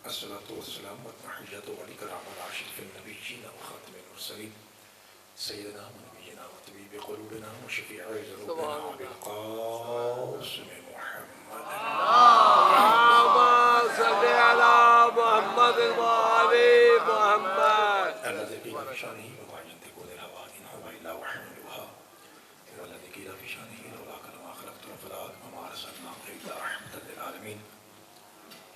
الصلاة والسلام والتحية والإكرام على أشرف النبيين وخاتم المرسلين سيدنا ونبينا وطبيب قلوبنا وشفيع ذنوبنا أبي القاسم محمد اللهم صل على محمد وآل محمد الذي قيل في شأنه وما ينطق عن الهوى إن هو إلا وحي يوحى والذي قيل في شأنه لولاك لما خلقت الأفلاك وما أرسلناك إلا رحمة للعالمين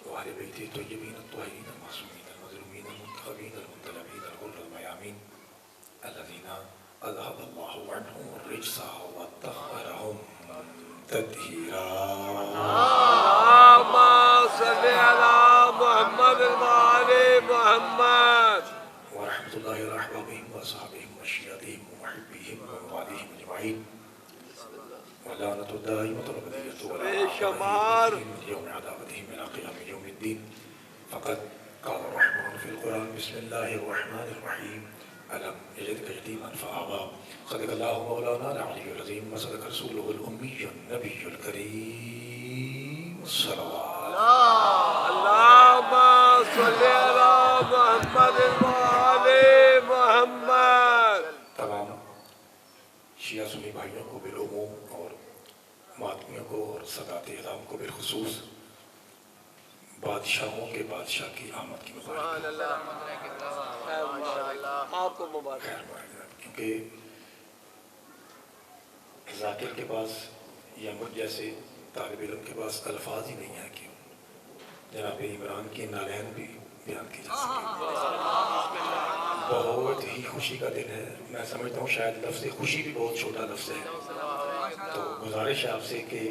وعلى بيته الطيبين الطاهرين المعصومين المظلومين المنتخبين المنتلبين الغر الميامين الذين أذهب الله عنهم الرجس وطهرهم تطهيرا. اللهم صل على محمد وآل محمد. ورحمة الله على أحبابهم وأصحابهم وشيعتهم ومحبيهم ومواليهم أجمعين. ولعنة الدائمة الأبدية بشمار من يوم عذابتهم إلى قيام يوم الدين. فقد قال الرحمن في القرآن بسم الله الرحمن الرحيم ألم يجدك يتيما فآوى. صدق الله مولانا العلي العظيم وصدق رسوله الأمي النبي الكريم الصلوات. اللهم صل على محمد وآل محمد. تمام شیعہ سنی بھائیوں کو بالعموم اور ماتمیوں کو اور سادات اعظام کو بالخصوص بادشاہوں کے بادشاہ کی آمد کی مبارک سبحان اللہ آپ کو مبارک. کیونکہ ذاکر کے پاس یا مجھ جیسے طالب علم کے پاس الفاظ ہی نہیں ہیں کہ جناب عمران کی نالین بھی بیان کی جا سکے. بہت ہی خوشی کا دن ہے. میں سمجھتا ہوں شاید لفظ خوشی بھی بہت چھوٹا لفظ ہے. تو گزارش ہے آپ سے کہ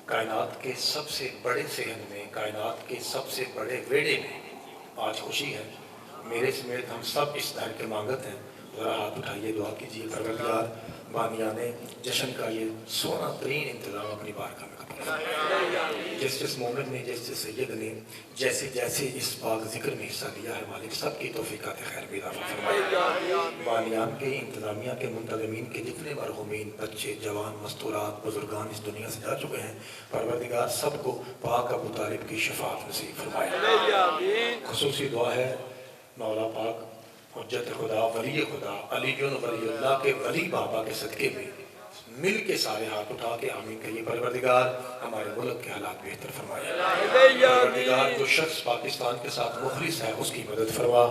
کائنات کے سب سے بڑے صحن میں کائنات کے سب سے بڑے ویڑے میں آج خوشی ہے. میرے سمیت ہم سب اس دھر کے مانگت ہیں. ذرا ہاتھ اٹھائیے دعا کیجیے پروردگار بانیان جشن کا یہ سونا ترین انتظام اپنی بارگاہ میں قبول فرمائے. جس جس مومن نے جس جس سید نے جیسے جیسے اس پاک ذکر میں حصہ لیا ہے مالک سب کی توفیقات خیر میں اضافہ فرمائے. بانیان کے انتظامیہ کے منتظمین کے جتنے مرحومین بچے جوان مستورات بزرگان اس دنیا سے جا چکے ہیں پروردگار سب کو پاک ابو طالب کی شفاعت نصیب فرمائے. خصوصی دعا ہے مولا پاک حجت خدا ولی خدا علی ولی اللہ کے ولی بابا کے صدقے میں مل کے سارے ہاتھ اٹھا کے آمین کہیے. پروردگار ہمارے ملک کے حالات بہتر فرمائے. پروردگار جو شخص پاکستان کے ساتھ مخلص ہے اس کی مدد فرما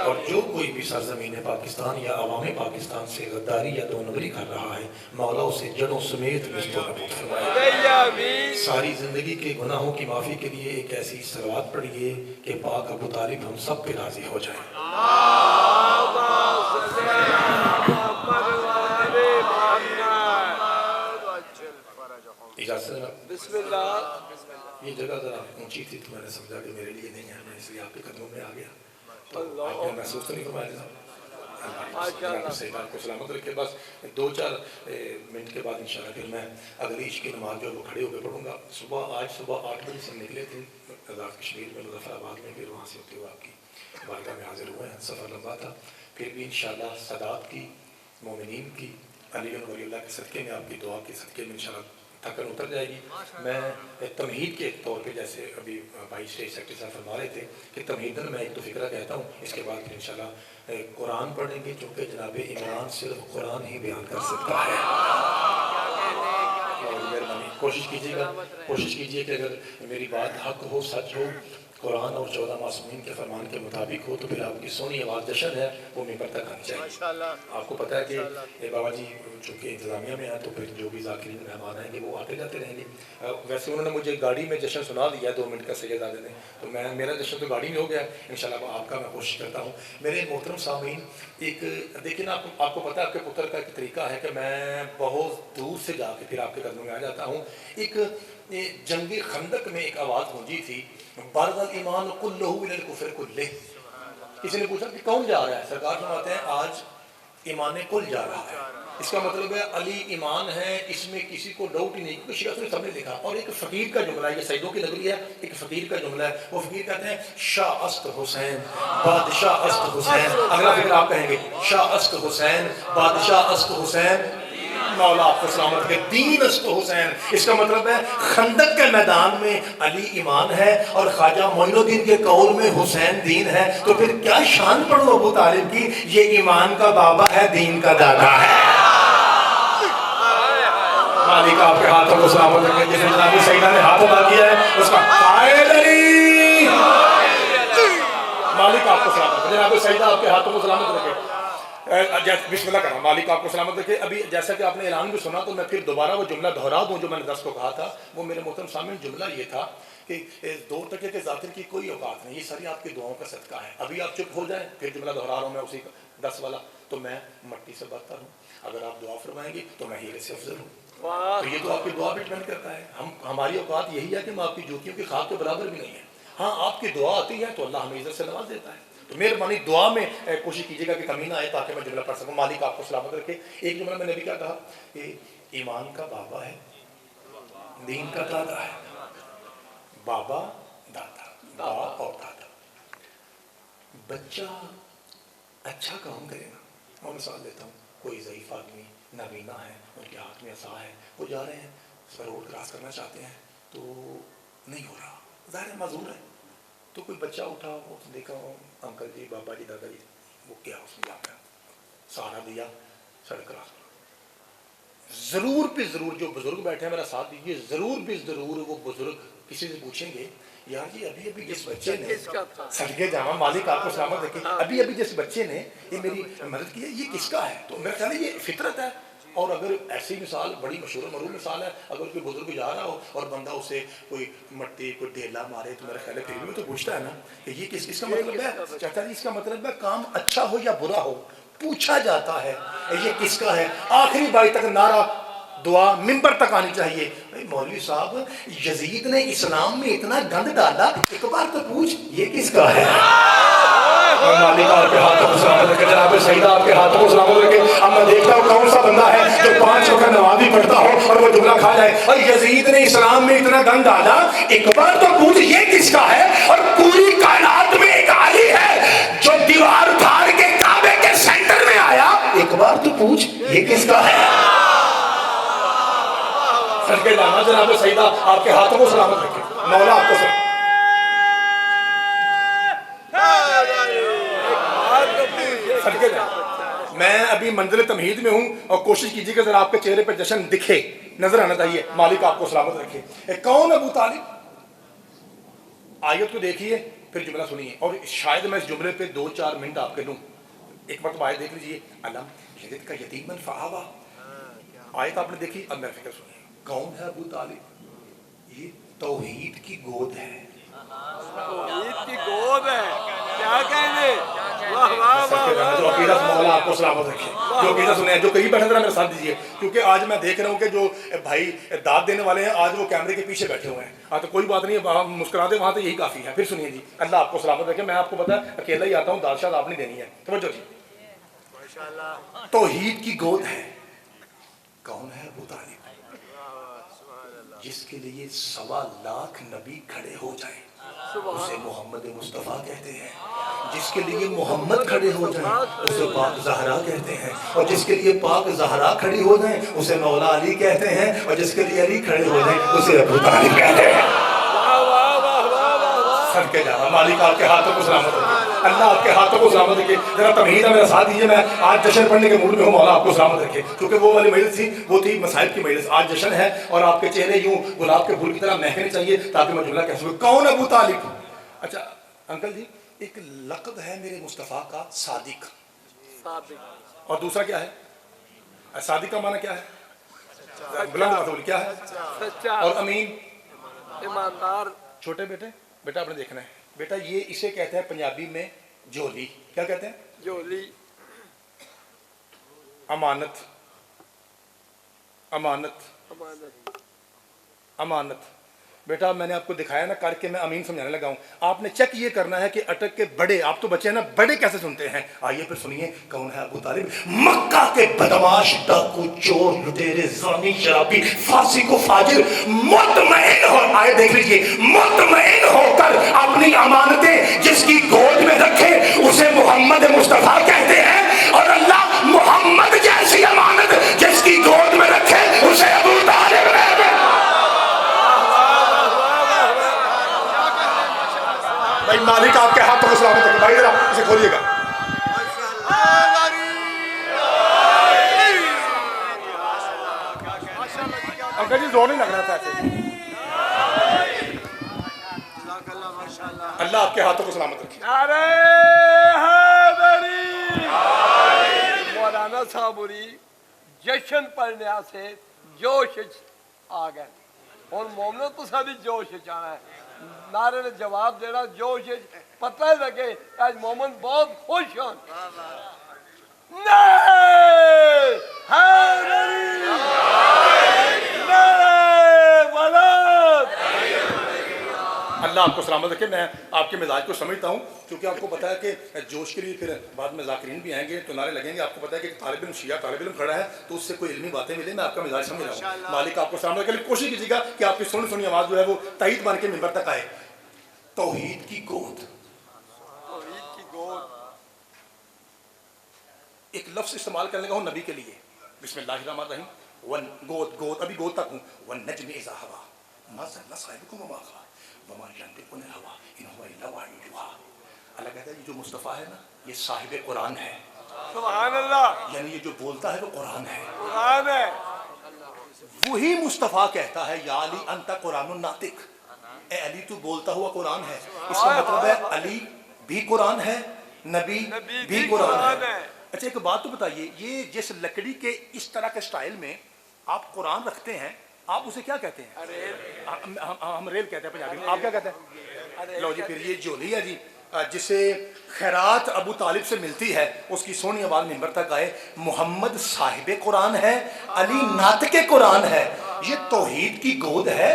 اور جو کوئی بھی سرزمین پاکستان یا عوام پاکستان سے غداری یا دو نمبری کر رہا ہے مولا اسے جڑوں سمیت مستوں نبود فرمائے. ساری زندگی کے گناہوں کی معافی کے لیے ایک ایسی صلوات پڑھیے کہ پاک ابو طالب ہم سب پہ راضی ہو جائیں. بسم اللہ. یہ جگہ ذرا اونچی تھی تو میں نے سمجھا کہ میرے لیے نہیں ہے میں اس لیے آپ کے قدموں میں آ گیا. آپ نے محسوس تو نہیں فرمایا جناب کو سلامت رکھے. بس 2-4 منٹ کے بعد انشاءاللہ پھر میں اگلی عشق کی نماز جو وہ کھڑے ہو کے پڑھوں گا. آج صبح 8 بجے سے نکلے تھے آزاد کشمیر میں مظفر آباد میں پھر وہاں سے ہوتے ہوئے آپ کی بارگاہ میں حاضر ہوئے ہیں. سفر لمبا تھا پھر بھی انشاءاللہ سادات کی مومنین کی علی ولی اللہ کے صدقے میں آپ کی دعا کے صدقے میں انشاءاللہ تھکن اتر جائے گی. میں تمہید کے طور پہ جیسے ابھی بھائی اسٹیج سیکرٹری صاحب فرما رہے تھے کہ تمہیدن میں ایک تو فکرہ کہتا ہوں اس کے بعد پھر انشاءاللہ قرآن پڑھیں گے چونکہ جناب عمران صرف قرآن ہی بیان کر سکتا ہے. کوشش کیجیے کہ اگر میری بات حق ہو سچ ہو قرآن اور 14 معصومین کے فرمان کے مطابق ہو تو پھر آپ کی سونی آواز جشن ہے وہ ممبر تک آنی چاہیے. آپ کو پتہ ہے کہ بابا جی چونکہ انتظامیہ میں ہیں تو پھر جو بھی ذاکرین مہمان آئیں گے وہ آتے جاتے رہیں گے. ویسے انہوں نے مجھے گاڑی میں جشن سنا دیا 2 منٹ کا سید آدھے نے تو میرا جشن تو گاڑی میں ہو گیا. انشاءاللہ آپ کا میں کوشش کرتا ہوں. میرے محترم سامعین ایک دیکھیں نا آپ کو پتہ ہے آپ کے پتر کا ایک طریقہ ہے کہ میں بہت دور سے جا کے پھر آپ کے قدموں میں آ جاتا ہوں. ایک جنگ خندق میں ایک آواز گونجی تھی بارد الایمان کلہ الی الکفر کلہ. کسی نے پوچھا کہ کون جا رہا ہے؟ سرکار فرماتے ہیں آج ایمان کل جا رہا ہے. اس کا مطلب ہے علی ایمان ہے اس میں کسی کو ڈاؤٹ ہی نہیں کیونکہ شیعہ نے سب نے لکھا. اور ایک فقیر کا جملہ ہے یہ سیدوں کی نگری ہے ایک فقیر کا جملہ ہے. وہ فقیر کہتے ہیں شاہ است حسین بادشاہ است حسین. اگلا فکر آپ کہیں گے شاہ است حسین بادشاہ است حسین مولا آپ کو سلامت کے دین است حسین، اس کا مطلب ہے خندق کے میدان میں علی ایمان ہے اور خواجہ معین الدین کے قول میں حسین دین ہے، تو پھر کیا شان پڑھو ابو طالب کی، یہ ایمان کا بابا ہے، دین کا دادا ہے۔ مالک آپ کے ہاتھوں کو سلامت رکھیں، جس جناب سیدہ نے ہاتھ ادا کیا ہے اس کا قائد علی، مالک آپ کو سلامت رکھیں، جناب سیدہ آپ کے ہاتھوں کو سلامت رکھیں، بسم اللہ کرنا، مالک آپ کو سلامت رکھے۔ ابھی جیسا کہ آپ نے اعلان بھی سنا تو میں پھر دوبارہ وہ جملہ دہرا دوں جو میں نے درس کو کہا تھا، وہ میرے محترم سامعین جملہ یہ تھا کہ 2 ٹکے کے ذاتر کی کوئی اوقات نہیں، یہ ساری آپ کی دعاؤں کا صدقہ ہے۔ ابھی آپ چپ ہو جائیں، پھر جملہ دہرا رہا ہوں میں اسی درس والا، تو میں مٹی سے بدتر ہوں، اگر آپ دعا فرمائیں گے تو میں ہیرے سے افضل ہوں، تو یہ تو آپ کی دعا پہ ڈپینڈ کرتا ہے۔ ہماری اوقات یہی ہے کہ ہم آپ کی جوتیوں کی خاک کے برابر بھی نہیں ہیں، ہاں آپ کی دعا آتی ہے تو اللہ ہمیں عزت سے نواز دیتا ہے، تو مہربانی دعا میں کوشش کیجیے گا کہ کمی نہ آئے تاکہ میں جملہ پڑھ سکوں۔ مالک آپ کو سلامت رکھے۔ ایک جملہ میں نے بھی کیا کہا کہ ایمان کا بابا ہے، دین کا دادا ہے، بابا دادا، باپ اور دادا۔ بچہ اچھا کام کرے گا، میں مثال دیتا ہوں، کوئی ضعیف آدمی نابینا ہے، ان کے ہاتھ میں عصا ہے، وہ جا رہے ہیں روڈ کراس کرنا چاہتے ہیں تو نہیں ہو رہا، ظاہر ہے معذور ہے، تو کوئی بچہ اٹھا، وہ دیکھا انکل جی، بابا جی، دادا جی، وہ کیا اس نے جا سہارا دیا، سڑک کراس کر۔ ضرور بھی ضرور جو بزرگ بیٹھے ہیں میرا ساتھ دیجیے، ضرور بھی ضرور وہ بزرگ کسی سے پوچھیں گے یار جی ابھی ابھی جس بچے نے صدقے جامع، مالک آپ کو سلامت رکھے، ابھی ابھی جس بچے نے یہ میری مدد کی ہے، یہ کس کا ہے؟ تو میرا خیال ہے یہ فطرت ہے۔ اور اگر ایسی مثال بڑی مشہور معروف مثال ہے، اگر کوئی بزرگ جا رہا ہو اور بندہ اسے کوئی مٹی کوئی ڈھیلا مارے تو میرا خیال ہے پھر بھی تو پوچھتا ہے نا کہ یہ کس کا مطلب ہے چاچا جی، اس کا مطلب ہے کام اچھا ہو یا برا ہو پوچھا جاتا ہے یہ کس کا ہے، آخری باری تک نعرہ دعا ممبر تک آنی چاہیے۔ مولوی صاحب یزید نے اسلام میں اتنا گند ڈالا، ایک بار تو پوچھ یہ کس کا ہے۔ مالک آپ کے ہاتھوں کو سلامت رکھے، جناب سیدہ آپ کے ہاتھوں کو سلامت رکھے۔ اب میں دیکھتا ہوں کون سا بندہ ہے جو 5 وقت نماز بھی پڑھتا ہو اور وہ جملہ کھا جائے اور یزید نے اسلام میں اتنا گند ڈالا، ایک بار تو پوچھ یہ کس کا ہے۔ اور پوری کائنات میں ایک علی ہے جو دیوار پھاڑ کے کعبے کے سینٹر میں آیا، ایک بار تو پوچھ یہ کس کا ہے۔ صدقے جانا جناب سیدہ آپ کے ہاتھوں کو سلامت رکھے، مولا آپ کو سلامت۔ میں ابھی منزل تمہید میں ہوں اور کوشش کیجیے کہ ذرا آپ کے چہرے پہ جشن دکھے، نظر آنا چاہیے۔ مالک آپ کو سلامت رکھے۔ کون ابو طالب؟ آیت کو دیکھیے پھر جملہ سنیے، اور شاید میں اس جملے پہ 2-4 منٹ آپ کے لوں۔ ایک مرتبہ آیت دیکھ لیجیے، علم یلد کا یتیمن فآویٰ، آیت آپ نے دیکھی، اب میرا فکر سنیے۔ کون ہے ابو طالب؟ یہ توحید کی گود ہے، توحید کی گود ہے، کیا کہنے، واہ واہ واہ۔ جو عقیدہ مولا آپ کو سلامت رکھے، جو عقیدہ سنے ہیں، جو کہیں بیٹھے ذرا میرے ساتھ دیجیے، کیونکہ آج میں دیکھ رہا ہوں کہ جو بھائی داد دینے والے ہیں آج وہ کیمرے کے پیچھے بیٹھے ہوئے ہیں۔ ہاں تو کوئی بات نہیں، وہاں مسکرا دے، وہاں تو یہی کافی ہے۔ پھر سنیے جی، اللہ آپ کو سلامت رکھے۔ میں آپ کو پتا ہے اکیلا ہی آتا ہوں، دادشاہ آپ نہیں دینی ہے، توجہ جی۔ توحید کی گود ہے، کون ہے ابو طالب؟ جس کے لیے 1.25 لاکھ نبی کھڑے ہو جائیں اسے محمد مصطفیٰ کہتے ہیں، جس کے لیے محمد کھڑے ہو جائیں اسے پاک زہرا کہتے ہیں، اور جس کے لیے پاک زہرا کھڑی ہو جائیں اسے مولا علی کہتے ہیں، اور جس کے لیے علی کھڑے ہو جائیں اسے ابو طالب کہتے ہیں۔ صدقے جانا، مالک آپ کے ہاتھوں کو سلامت رکھے، اللہ آپ کے ہاتھوں کو سلامت رکھے۔ ذرا تمہید میرا ساتھ دیجیے، میں آج جشن پڑھنے کے موڈ میں ہوں، مولا آپ کو سلامت رکھے، کیونکہ وہ والی مجلس تھی وہ تھی مصائب کی مجلس، آج جشن ہے اور آپ کے چہرے یوں گلاب کے پھول کی طرح مہکنے چاہیے تاکہ میں جملہ کہہ سکوں۔ کون ابو طالب؟ اچھا انکل جی، ایک لقب ہے میرے مصطفیٰ کا صادق، اور دوسرا کیا ہے؟ صادق کا معنی کیا ہے؟ بلند بات کیا ہے؟ سچا اور امین ایماندار۔ چھوٹے بیٹا آپ نے دیکھنا ہے بیٹا، یہ اسے کہتے ہیں پنجابی میں جھولی، کیا کہتے ہیں؟ جھولی، امانت، امانت، امانت۔ امانت۔ بیٹا میں نے آپ کو دکھایا نا کر کے، میں امین سمجھانے لگا ہوں، آپ نے چیک یہ کرنا ہے کہ اٹک کے بڑے، آپ تو بچے ہیں نا، بڑے کیسے سنتے ہیں۔ آئیے پھر سنیے کون ہے ابو طالب۔ مکہ کے بدماش، ڈاکو، چور، لٹیرے، زانی، شرابی، فاسق و فاجر مطمئن ہو، آئے دیکھ لیجئے، مطمئن ہو کر اپنی امانتیں جس کی گود میں رکھے اسے محمد مصطفیٰ کہتے ہیں، اور اللہ محمد جیسی امانت جس کی گود میں मालिक आपके हाथों को सलामत रखे। भाई जरा इसे खोलिएगा। अंकल जी जोर नहीं लग रहा था ऐसे। अल्लाह आपके हाथों को सलामत रखे। अरे हैदरी मौलाना साहबुरी जश्न पढ़ने से जोश आ गए और मोमनो तो सारी जोश आना है। नारे ने जवाब देना जोश पता ही लगे आज मोमन बहुत खुश हों। नहीं हैदरी अल्लाह आपको सलामत रखे। मैं आपके मिजाज को समझता हूँ, क्योंकि आपको पता है कि जोश के लिए फिर बाद में ज़ाकिरीन भी आएंगे तो नारे लगेंगे। आपको पता है कि तालिब इल्म शिया तालिब इल्म खड़ा है तो उससे कोई इल्मी बातें मिले। मैं आपका मिजाज समझ रहा हूँ। मालिक आपको सलामत रखे। कोशिश कीजिएगा कि आपकी सुनी सुनी आवाज़ जो है वो तईद बन के मिंबर तक आए। तौहीद की गोद, एक लफ्ज़ इस्तेमाल करने का हूँ नबी के लिए। बिस्मिल्लाहिर्रहमानिर्रहीम। वन गोद, गोद अभी गोद तक हूँ। वन नज्म इज़ा हवा मा ज़ल्ला साहिबुकुम वमा गवा वमा यंतिक़ु अनिल हवा इन हुवा इल्ला वह्युन युहा। अल्लाह कहता है ये जो मुस्तफ़ा है ना, ये साहिब कुरान है। सुभान अल्लाह। यानी ये जो बोलता है वो कुरान है। कुरान है। वही मुस्तफ़ा कहता है या अली अंता कुरानुन नातिक, ए अली तू बोलता हुआ कुरान है। इसका मतलब है अली भी कुरान है, नबी भी कुरान है। अच्छा एक बात तो बताइए, ये जिस लकड़ी के इस तरह के स्टाइल में आप कुरान रखते हैं, आप उसे क्या कहते हैं? हम रेल कहते हैं पंजाबी में। आप क्या कहते हैं? लो जी, फिर ये झोली है जी जिसे खैरात अबू तालिब से मिलती है, उसकी सोनी आवाज़ मिंबर तक आए, मोहम्मद साहिब कुरान है, अली नातिके कुरान है। ये तौहीद की गोद है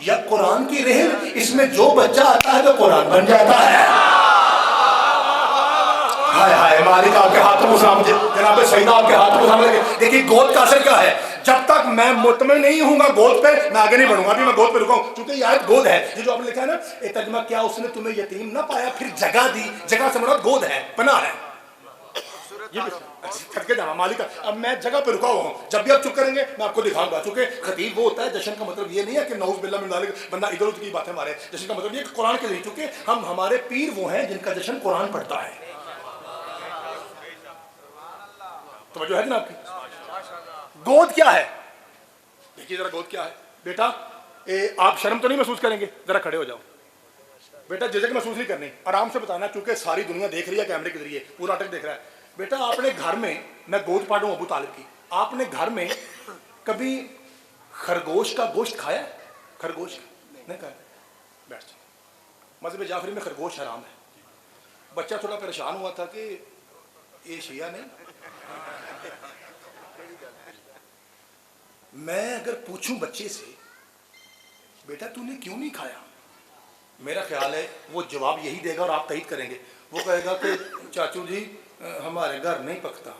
या कुरान की रेल? इसमें जो बच्चा आता है वो कुरान बन जाता है। हाय हाय मालिक आपके हाथों को सामने, जनाब सईदा आपके हाथों को सामने। देखिए गोद का असर क्या है। जब तक मैं मुतमिन नहीं हूँगा गोद पे, मैं आगे नहीं बढ़ूंगा। अभी मैं गोद पे रुका हूँ क्योंकि ये आयत गोद है। ये जो आपने लिखा है ना, एक तर्जुमा क्या, उसने तुम्हें यतीम ना पाया फिर जगह दी। जगह से मुराद गोद है, पनाह है। ये थक के जाना मालिक। अब मैं जगह पे रुका हुआ हूँ, जब भी आप चुप करेंगे मैं आपको दिखाऊंगा। चूंकि खतीब वो होता है, जश्न का मतलब ये नहीं है कि नऊज़ बिल्लाह मिन ज़ालिक बंदा इधर उधर की बातें मारे। जश्न का मतलब ये कुरान के लिए, क्योंकि हम हमारे पीर वो हैं जिनका जश्न कुरान पढ़ता है। तो जो है ना आपकी गोद क्या है, देखिए जरा गोद क्या है। बेटा आप शर्म तो नहीं महसूस करेंगे? जरा खड़े हो जाओ बेटा, झिझक महसूस नहीं करनी, आराम से बताना, क्योंकि सारी दुनिया देख रही है कैमरे के जरिए, पूरा अटक देख रहा है। बेटा आपने घर में, मैं गोद पाड़ू अबू तालिब की, आपने घर में कभी खरगोश का गोश्त खाया है? खरगोश नहीं खाया? बैठ जाओ। मज़हब जाफरी में खरगोश हराम है। बच्चा थोड़ा परेशान हुआ था कि ये शिया नहीं। मैं अगर पूछूं बच्चे से बेटा तूने क्यों नहीं खाया, मेरा ख्याल है वो जवाब यही देगा और आप तईद करेंगे। वो कहेगा कि चाचू जी हमारे घर नहीं पकता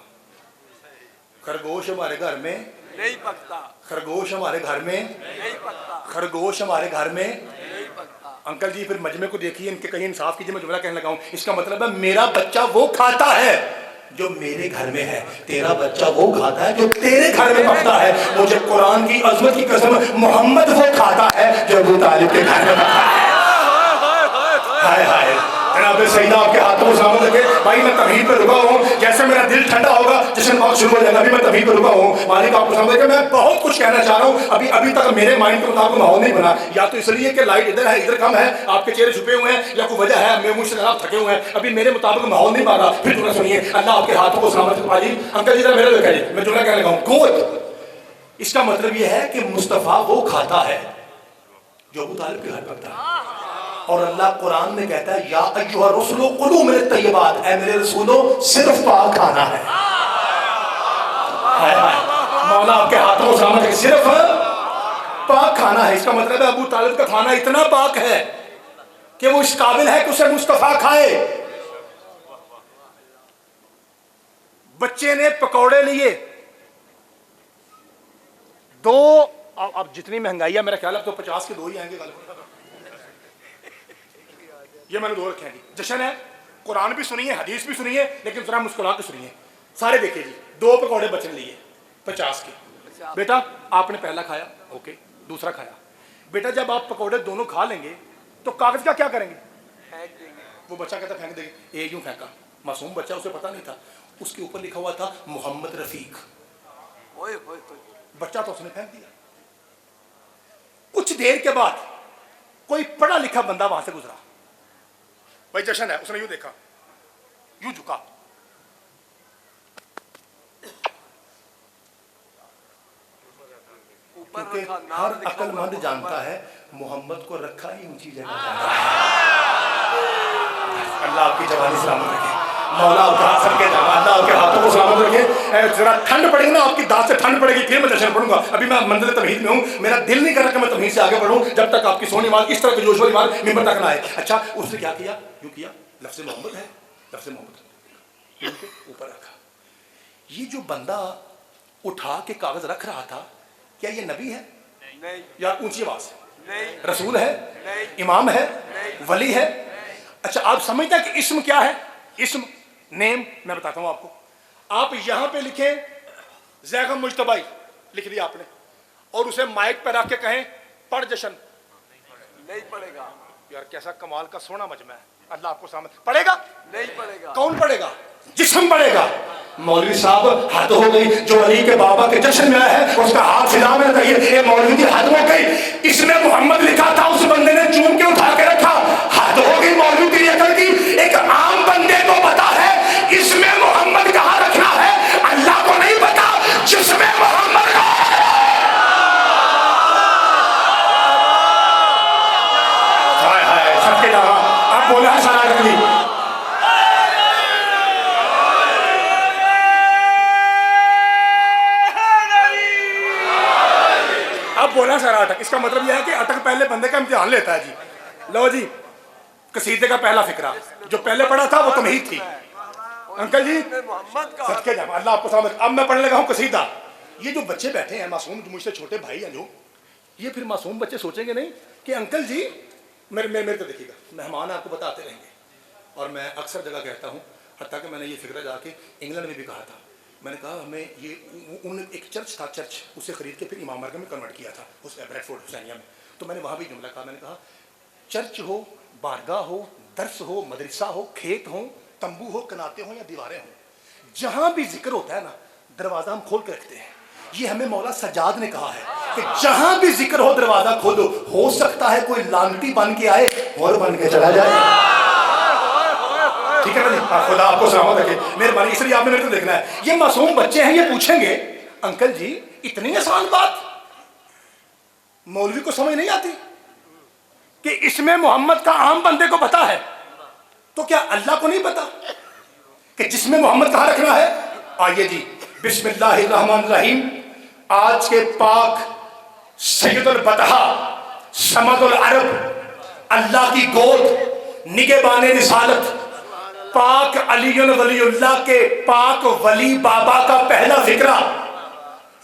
खरगोश, हमारे घर में नहीं पकता खरगोश, हमारे घर में नहीं पकता खरगोश, हमारे घर में नहीं पकता। अंकल जी फिर मजमे को देखिए, इनके कहीं इंसाफ कीजिए। मैं जुमला कहने लगा हूं, इसका मतलब है मेरा बच्चा वो खाता है जो मेरे घर में है, तेरा बच्चा वो खाता है जो तेरे घर में पकता है। मुझे कुरान की अज़मत की कसम, मोहम्मद वो खाता है जो अबू तालिब के घर में पकता है। हाय हाय जनाब सईदा आपके हाथों में सामने रखे। भाई मैं तवहीद पे रुका हूँ, जैसे मेरा दिल ठंडा होगा जश्न पाक शुरू हो जाएगा। अभी मैं तवहीद पे रुका हूँ। मालिक आपको सामने रखे। मैं बहुत कुछ कहना चाह रहा हूँ, अभी तक मेरे माइंड के मुताबिक माहौल नहीं बना। या तो इसलिए कि लाइट इधर है, इधर कम है, आपके चेहरे छुपे हुए हैं, या कोई वजह है, मैं मुझसे जनाब थके हुए हैं, अभी मेरे मुताबिक माहौल नहीं बना। फिर जुमला सुनिए, अल्लाह आपके हाथों को सलामत रखे। भाई अंकल जी मेरे देखा जी, मैं जुमला कहने लगा हूँ। गोद इसका मतलब यह है कि मुस्तफ़ा वो खाता है जो अबू तालिब के घर पकता है। और अल्लाह कुरान में कहता है या अय्युहा रसूलो कुलू मिनत तय्यबात, ऐ मेरे रसूलो सिर्फ पाक खाना है। मौला आपके हाथों को सलामत रखे। सिर्फ पाक खाना है, इसका मतलब है अबू तालिब का खाना इतना पाक है कि वो इस काबिल है कि उसे मुस्तफा खाए। बच्चे ने पकौड़े लिए दो, अब जितनी महंगाई है मेरा ख्याल है तो 50 के दो ही आएंगे। ये मैंने दो रखे हैं जी। जश्न है, कुरान भी सुनिए, हदीस भी सुनिए, लेकिन जरा मुस्कुरा के सुनिए। सारे देखिए जी, दो पकौड़े बच्चे लिए 50 के। बेटा आपने पहला खाया, ओके, दूसरा खाया। बेटा जब आप पकौड़े दोनों खा लेंगे तो कागज का क्या करेंगे? फेंक देंगे। वो बच्चा कहता फेंक देंगे, यूं फेंका, मासूम बच्चा, उसे पता नहीं था, उसके ऊपर लिखा हुआ था मोहम्मद रफीक। ओए ओए ओए, बच्चा तो उसने फेंक दिया। कुछ देर के बाद कोई पढ़ा लिखा बंदा वहां से गुजरा, भाई जश्न है, उसने यूं देखा, यूं झुका, ऊपर क्योंकि रखा, नाम हर लिखा हुआ अक्लमंद ऊपर। जानता है मोहम्मद को रखा ही ऊंची जगह जाता है। अल्लाह आपकी जवानी सलामत रखे, मौला आपका सबके जामा, अल्लाह आपके हाथों को सलामत रखे। जरा ठंड पड़ेगी ना, आपकी दांत से ठंड पड़ेगी, फिर मैं जश्न पढ़ूंगा। अभी मैं मंजिल तमहीद में हूँ, मेरा दिल नहीं कर रहा कि मैं तमहीद से आगे बढ़ूं जब तक आपकी सोनी आवाज इस तरह की जोश वाली आवाज मिंबर तक ना आए। अच्छा, उसने क्या किया, यूं किया, लफ्ज़ मोहम्मद है, लफ्ज़ मोहम्मद ऊपर रखा। ये जो बंदा उठा के कागज रख रहा था, क्या ये नबी है नहीं या ऊंची आवाज है? नहीं रसूल है, नहीं, इमाम है, नहीं, वली है? अच्छा, आप समझते हैं कि इस्म क्या है? इस्म, नेम, मैं बताता हूं आपको। आप यहां पे लिखें ज़ैग़ मुज्तबाई, लिख दिया आपने, और उसे माइक पे रख के कहें पढ़ जश्न, नहीं पड़ेगा, यार कैसा कमाल का सोना मजमा है, अल्लाह आपको सामने पढ़ेगा। नहीं पड़ेगा। कौन पढ़ेगा? जिस्म पढ़ेगा। मौलवी साहब हद हो गई, जो अली के बाबा के जश्न में आया है उसका हाथ फिजा में रखिए, ये मौलवी की हद हो गई। इसमें मोहम्मद लिखा था, उस बंदे ने चूम के उठा के रखा, हद हो गई मौलवी की अकल की। एक आम बंदे को पता है इसमें मोहम्मद कहाँ रखना है, अल्लाह को नहीं पता जिसमें मोहम्मद का। हाय हाय, सबके जगह आप बोला है सारा रखनी। अब बोला सर अटक, इसका मतलब यह है कि अटक पहले बंदे का इम्तिहान लेता है जी। लो जी, कसीदे का पहला फिक्रा जो पहले पढ़ा था वो तमहीद थी। अंकल जी मोहम्मद का सदके जाओ, अल्लाह आपको समझ। अब मैं पढ़ने लगा हूँ कसीदा। ये जो बच्चे बैठे हैं मासूम, जो मुझसे छोटे भाई हैं, जो ये फिर मासूम बच्चे सोचेंगे नहीं कि अंकल जी मेरे तो देखिएगा, मेहमान आपको बताते रहेंगे। और मैं अक्सर जगह कहता हूँ, हत्ता कि मैंने ये फिक्रा जाके इंग्लैंड में भी कहा था। मैंने कहा हमें ये उन एक चर्च था, चर्च उसे खरीद के फिर इमाम बारगाह में कन्वर्ट किया था, उस ब्रेडफोर्ड हुसैनिया में। तो मैंने वहाँ भी जुमला कहा, मैंने कहा चर्च हो, बारगाह हो, दर्स हो, मदरसा हो, खेत हो, तंबू हो, कनाते हो या दीवारें हो, जहाँ भी जिक्र होता है ना, दरवाज़ा हम खोल के रखते हैं। ये हमें मौला सज्जाद ने कहा है कि जहाँ भी जिक्र हो दरवाज़ा खोलो, हो सकता है कोई लानती बन के आए और बन के चला जाए। ठीक है ना, खुदा आपको सलामत रखे, मेहरबानी। इसलिए आपने मेरे को देखना है। ये मासूम बच्चे हैं, ये पूछेंगे अंकल जी इतनी आसान बात मौलवी को समझ नहीं आती कि इसमें मोहम्मद का आम बंदे को पता है, तो क्या अल्लाह को नहीं पता कि जिसमें मोहम्मद कहाँ रखना है? आइए जी, बिस्मिल्लाहिर्रहमानिर्रहीम। आज के पाक सैयदुल बतहा समदुल अरब, अल्लाह की गोद, निगहबाने रिसालत, पाक अलीयुल वलीउल्लाह के पाक वली बाबा का पहला फिक्रा।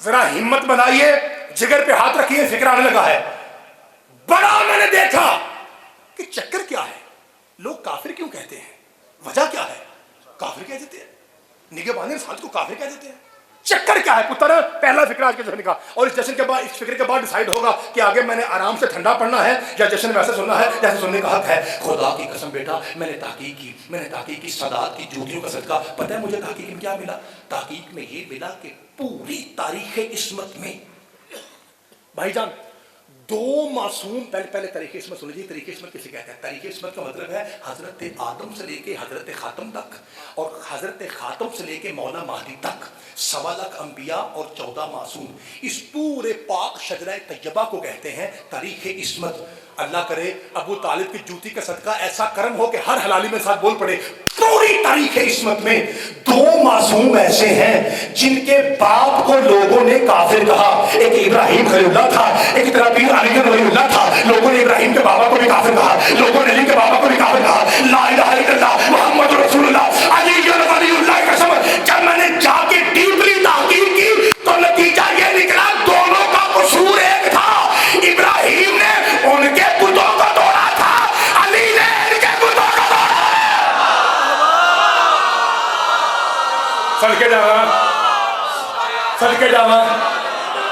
जरा हिम्मत बनाइए, जिगर पे हाथ रखिए, फिक्र आने लगा है। बड़ा मैंने देखा कि चक्कर क्या है, लोग काफिर क्यों कहते हैं, वजह क्या है? काफिर कह देते हैं, निगहबाने रिसालत को काफिर कह देते हैं, चक्कर क्या है? पुत्र पहला फिक्र आज के जश्न का। और इस जश्न के बाद, इस फिक्र के बाद डिसाइड होगा कि आगे मैंने आराम से ठंडा पढ़ना है या जश्न वैसे सुनना है जैसे सुनने का हक है। खुदा की कसम बेटा, मैंने तहकीक की सदात की जूतियों का सदका। पता है मुझे तहकीक में क्या मिला? तहकीक में ये मिला कि पूरी तारीख इस्मत में भाईजान दो मासूम, पहले तरीके इस्मत सुन लीजिए। तरीके इस्मत किसे कहते हैं? तरीके इस्मत का मतलब है हजरत आदम से लेके हजरत खातम तक, और हजरत खातम से लेके मौला महदी तक 1.25 लाख अंबिया और 14 मासूम, इस पूरे पाक शजरा तैयबा को कहते हैं तारीख इस्मत। अल्लाह करे अबू तालिब की जूती का सदका ऐसा कर्म हो कि हर हलाली में साथ बोल पड़े। पूरी तारीख इस्मत में 2 मासूम ऐसे हैं जिनके बाप को लोगों ने काफिर कहा। एक इब्राहिम खलीलुल्लाह था, एक तरह पीर अली वलीउल्लाह था। लोगों ने इब्राहिम के बाबा को भी काफिर कहा, लोगों ने अली के बाबा को भी काफिर कहा। ला इलाहा इल्लल्लाह मुहम्मद रसूलुल्लाह अली वलीउल्लाह का समझ। जब मैंने जाके डीपली तहकीक की तो नतीजा ये निकला, दोनों का कसूर एक था। इब्राहिम ने उनके बुतों को तोड़ा था, अली ने इनके बुतों को तोड़ा। सदके जावा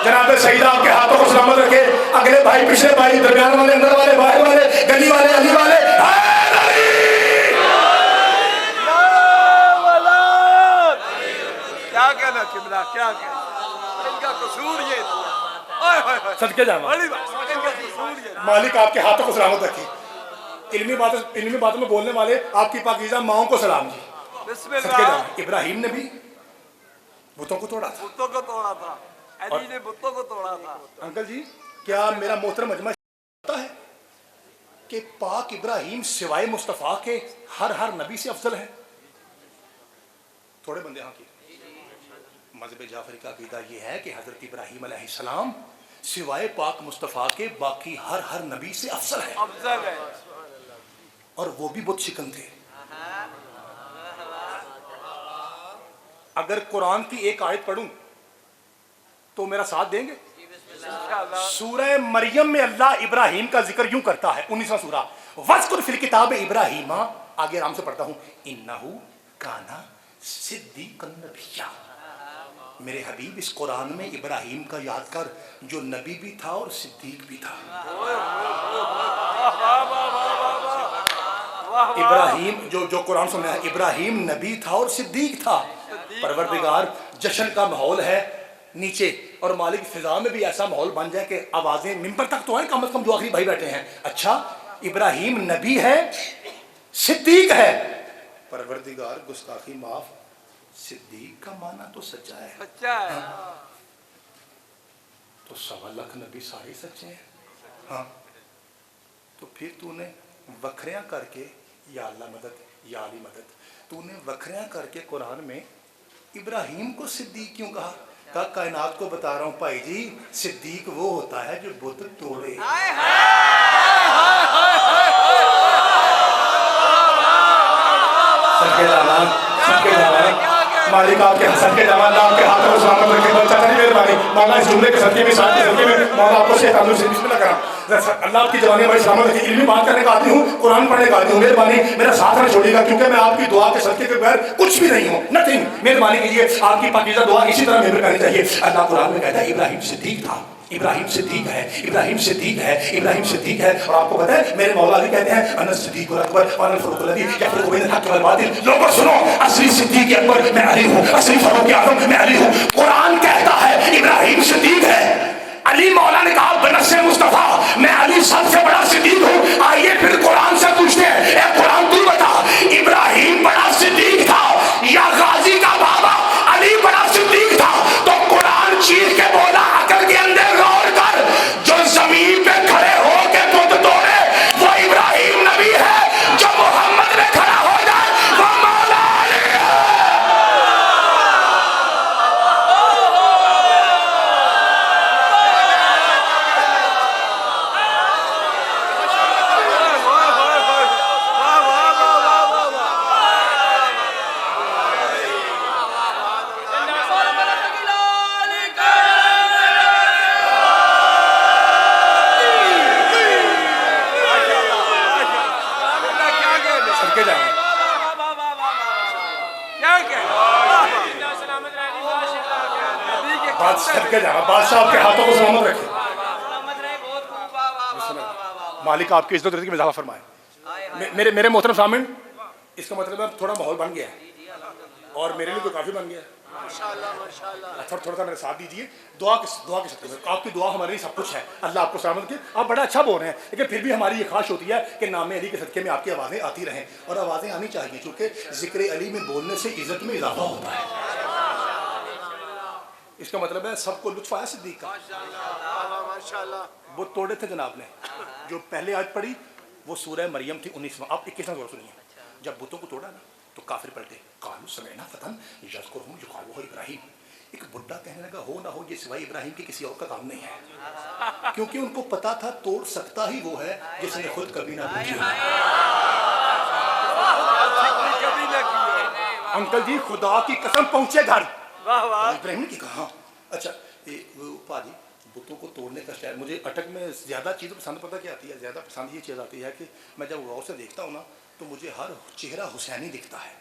जनाब सईद आपके हाथों को सलामत रखे। अगले भाई, पिछले भाई, दरमियान वाले, अंदर वाले, बाहर वाले, गली वाले, अली वाले, क्या इनका कसूर ये था। सदके जामा बड़ी बात, इनका कसूर ये था। मालिक आपके हाथों को सलामत रखे। इल्मी बातों में बोलने वाले आपकी पाकीज़ा माओं को सलाम जी। सदके बिस्मिल्लाह। जामा इब्राहिम ने भी बुतों को तोड़ा था। बुतों को तोड़ा था, अली ने बुतों को तोड़ा था। अंकल जी क्या मेरा मोहतरम मजमा पता है कि पाक इब्राहिम सिवाय मुस्तफ़ा के हर नबी से अफजल है? थोड़े बंदे हाँ की मजहब जाफरी का अकीदा ये है कि हजरत इब्राहिम अलैहिस्सलाम सिवाय पाक मुस्तफ़ा के बाकी हर नबी से अफजल है, अफजल है। और वो भी बुत शिकन थे। अगर कुरान की एक आयत पढ़ूं तो मेरा साथ देंगे? इंशाअल्लाह। सूरह मरियम में अल्लाह इब्राहिम का जिक्र यूं करता है, 19वां सूरा, वज़कुर फिल किताब इब्राहिम, आगे आराम से पढ़ता हूं, इन्नहु काना सिद्दीक़न नबिय्या। मेरे हबीब इस कुरान में इब्राहिम का याद कर, जो नबी भी था और सिद्दीक भी था। इब्राहिम जो कुरान सुन रहा है, इब्राहिम नबी था और सिद्दीक था। परवरदिगार जश्न का माहौल है नीचे, और मालिक फिजा में भी ऐसा माहौल बन जाए कि आवाजें मिंबर तक तो आए, कम से कम जो आखिरी भाई बैठे हैं। अच्छा इब्राहिम नबी है, सिद्दीक है, परवरदिगार गुस्ताखी माफ, सिद्दीक का माना तो सच्चा है, सच्चा है। तो 1.25 लाख नबी सारे सच्चे हैं। हाँ तो फिर तूने वखरियां करके, या अल्लाह मदद या अली मदद, तूने वखरियां करके कुरान में इब्राहिम को सिद्दीक क्यों कहा? का कायनात को बता रहा हूं भाई जी, सिद्दीक वो होता है जो बुत तोड़े। मालिक आपके सदके जमाल आपके हाथों को सलामत रखे। बच्चा नहीं मेहरबानी मौला इस जुमले के सदके में साथ के सदके में मौला आपको से तंदुरुस्ती बिस्मिल्लाह करा। अल्लाह आपकी जवानी भाई सलामत रखे। इल्मी बात करने का आदमी हूँ, कुरान पढ़ने का आदमी हूँ, मेहरबानी मेरा साथ न छोड़िएगा, क्योंकि मैं आपकी दुआ के सदके के बगैर कुछ भी नहीं हूँ, नथिंग। मेहरबानी कीजिए, आपकी पाकीज़ा दुआ इसी तरह मेहर करनी चाहिए। अल्लाह कुरान में कहता है इब्राहिम सिद्दीक था, इब्राहिम सिद्दीक है, इब्राहिम सिद्दीक है, इब्राहिम सिद्दीक है। और आपको पता है मेरे मौला भी कहते हैं अनस सिद्दीक अकबर व अनल फारूक अलवी यफरुकु बैन हक़ वल बातिल। लोगों सुनो, असली सिद्दीक अकबर मैं अली हूं, असली फारूक आजम मैं अली हूं। कुरान कहता है इब्राहिम सिद्दीक है। अली मौला ने कहा बनस्से मुस्तफा मैं अली सबसे बड़ा सिद्दीक हूं। आइए फिर कुरान से पूछते हैं, ए कुरान तू बता, इब्राहिम बड़ा सिद्दीक था या गाजी का बाबा अली बड़ा सिद्दीक था? तो कुरान चीर के बोला, अकल के अंदर गौर कर, जो जमीन पे खड़े हो के बुत तोड़े वो इब्राहिम नबी है, जो मोहम्मद में खड़ा हो जाए वो मौला अली है। बादशाह आपके हाथों को सलामत रखे। मालिक आपकी इज्जत में इजाफा फरमाए। मेरे मोहतरम सामिन, इसका मतलब है थोड़ा माहौल बन गया है और मेरे लिए तो काफी बन गया है। थोड़ा मेरे साथ दीजिए, दुआ के सकते हैं, आपकी दुआ हमारे लिए सब कुछ है। अल्लाह आपको सलामत के। आप बड़ा अच्छा बोल रहे हैं, लेकिन फिर भी हमारी ये ख्वाहिश होती है कि नाम अली के सदके में आपकी आवाज़ें आती रहें, और आवाज़ें आनी चाहिए, क्योंकि जिक्र अली में बोलने से इज्जत में इजाफा होता है। इसका मतलब है सबको लुत्फ आया सिद्दीक का। वो तोड़े थे जनाब ने। जो पहले आज पढ़ी वो सूरह मरियम थी 19वां। आप 21वां सूरा सुनिए। जब बुतों को तोड़ा ना तो काफिर पलटे, कालू समेना फतन यज़कुरुहुम युक़ालू इब्राहिम। एक बुढ़ा कहने लगा हो ना हो ये सिवाय इब्राहिम के किसी और का काम नहीं है, क्योंकि उनको पता था तोड़ सकता ही वो है जिसने खुद कभी ना पूछी। अंकल जी खुदा की कसम पहुंचे घर इब्राहिम की कहा। अच्छा पाजी बुतों को तोड़ने का शायद मुझे अटक में ज़्यादा चीज़ पसंद पता क्या आती है? ज़्यादा पसंद ये चीज़ आती है कि मैं जब गौर से देखता हूँ ना तो मुझे हर चेहरा हुसैनी दिखता है,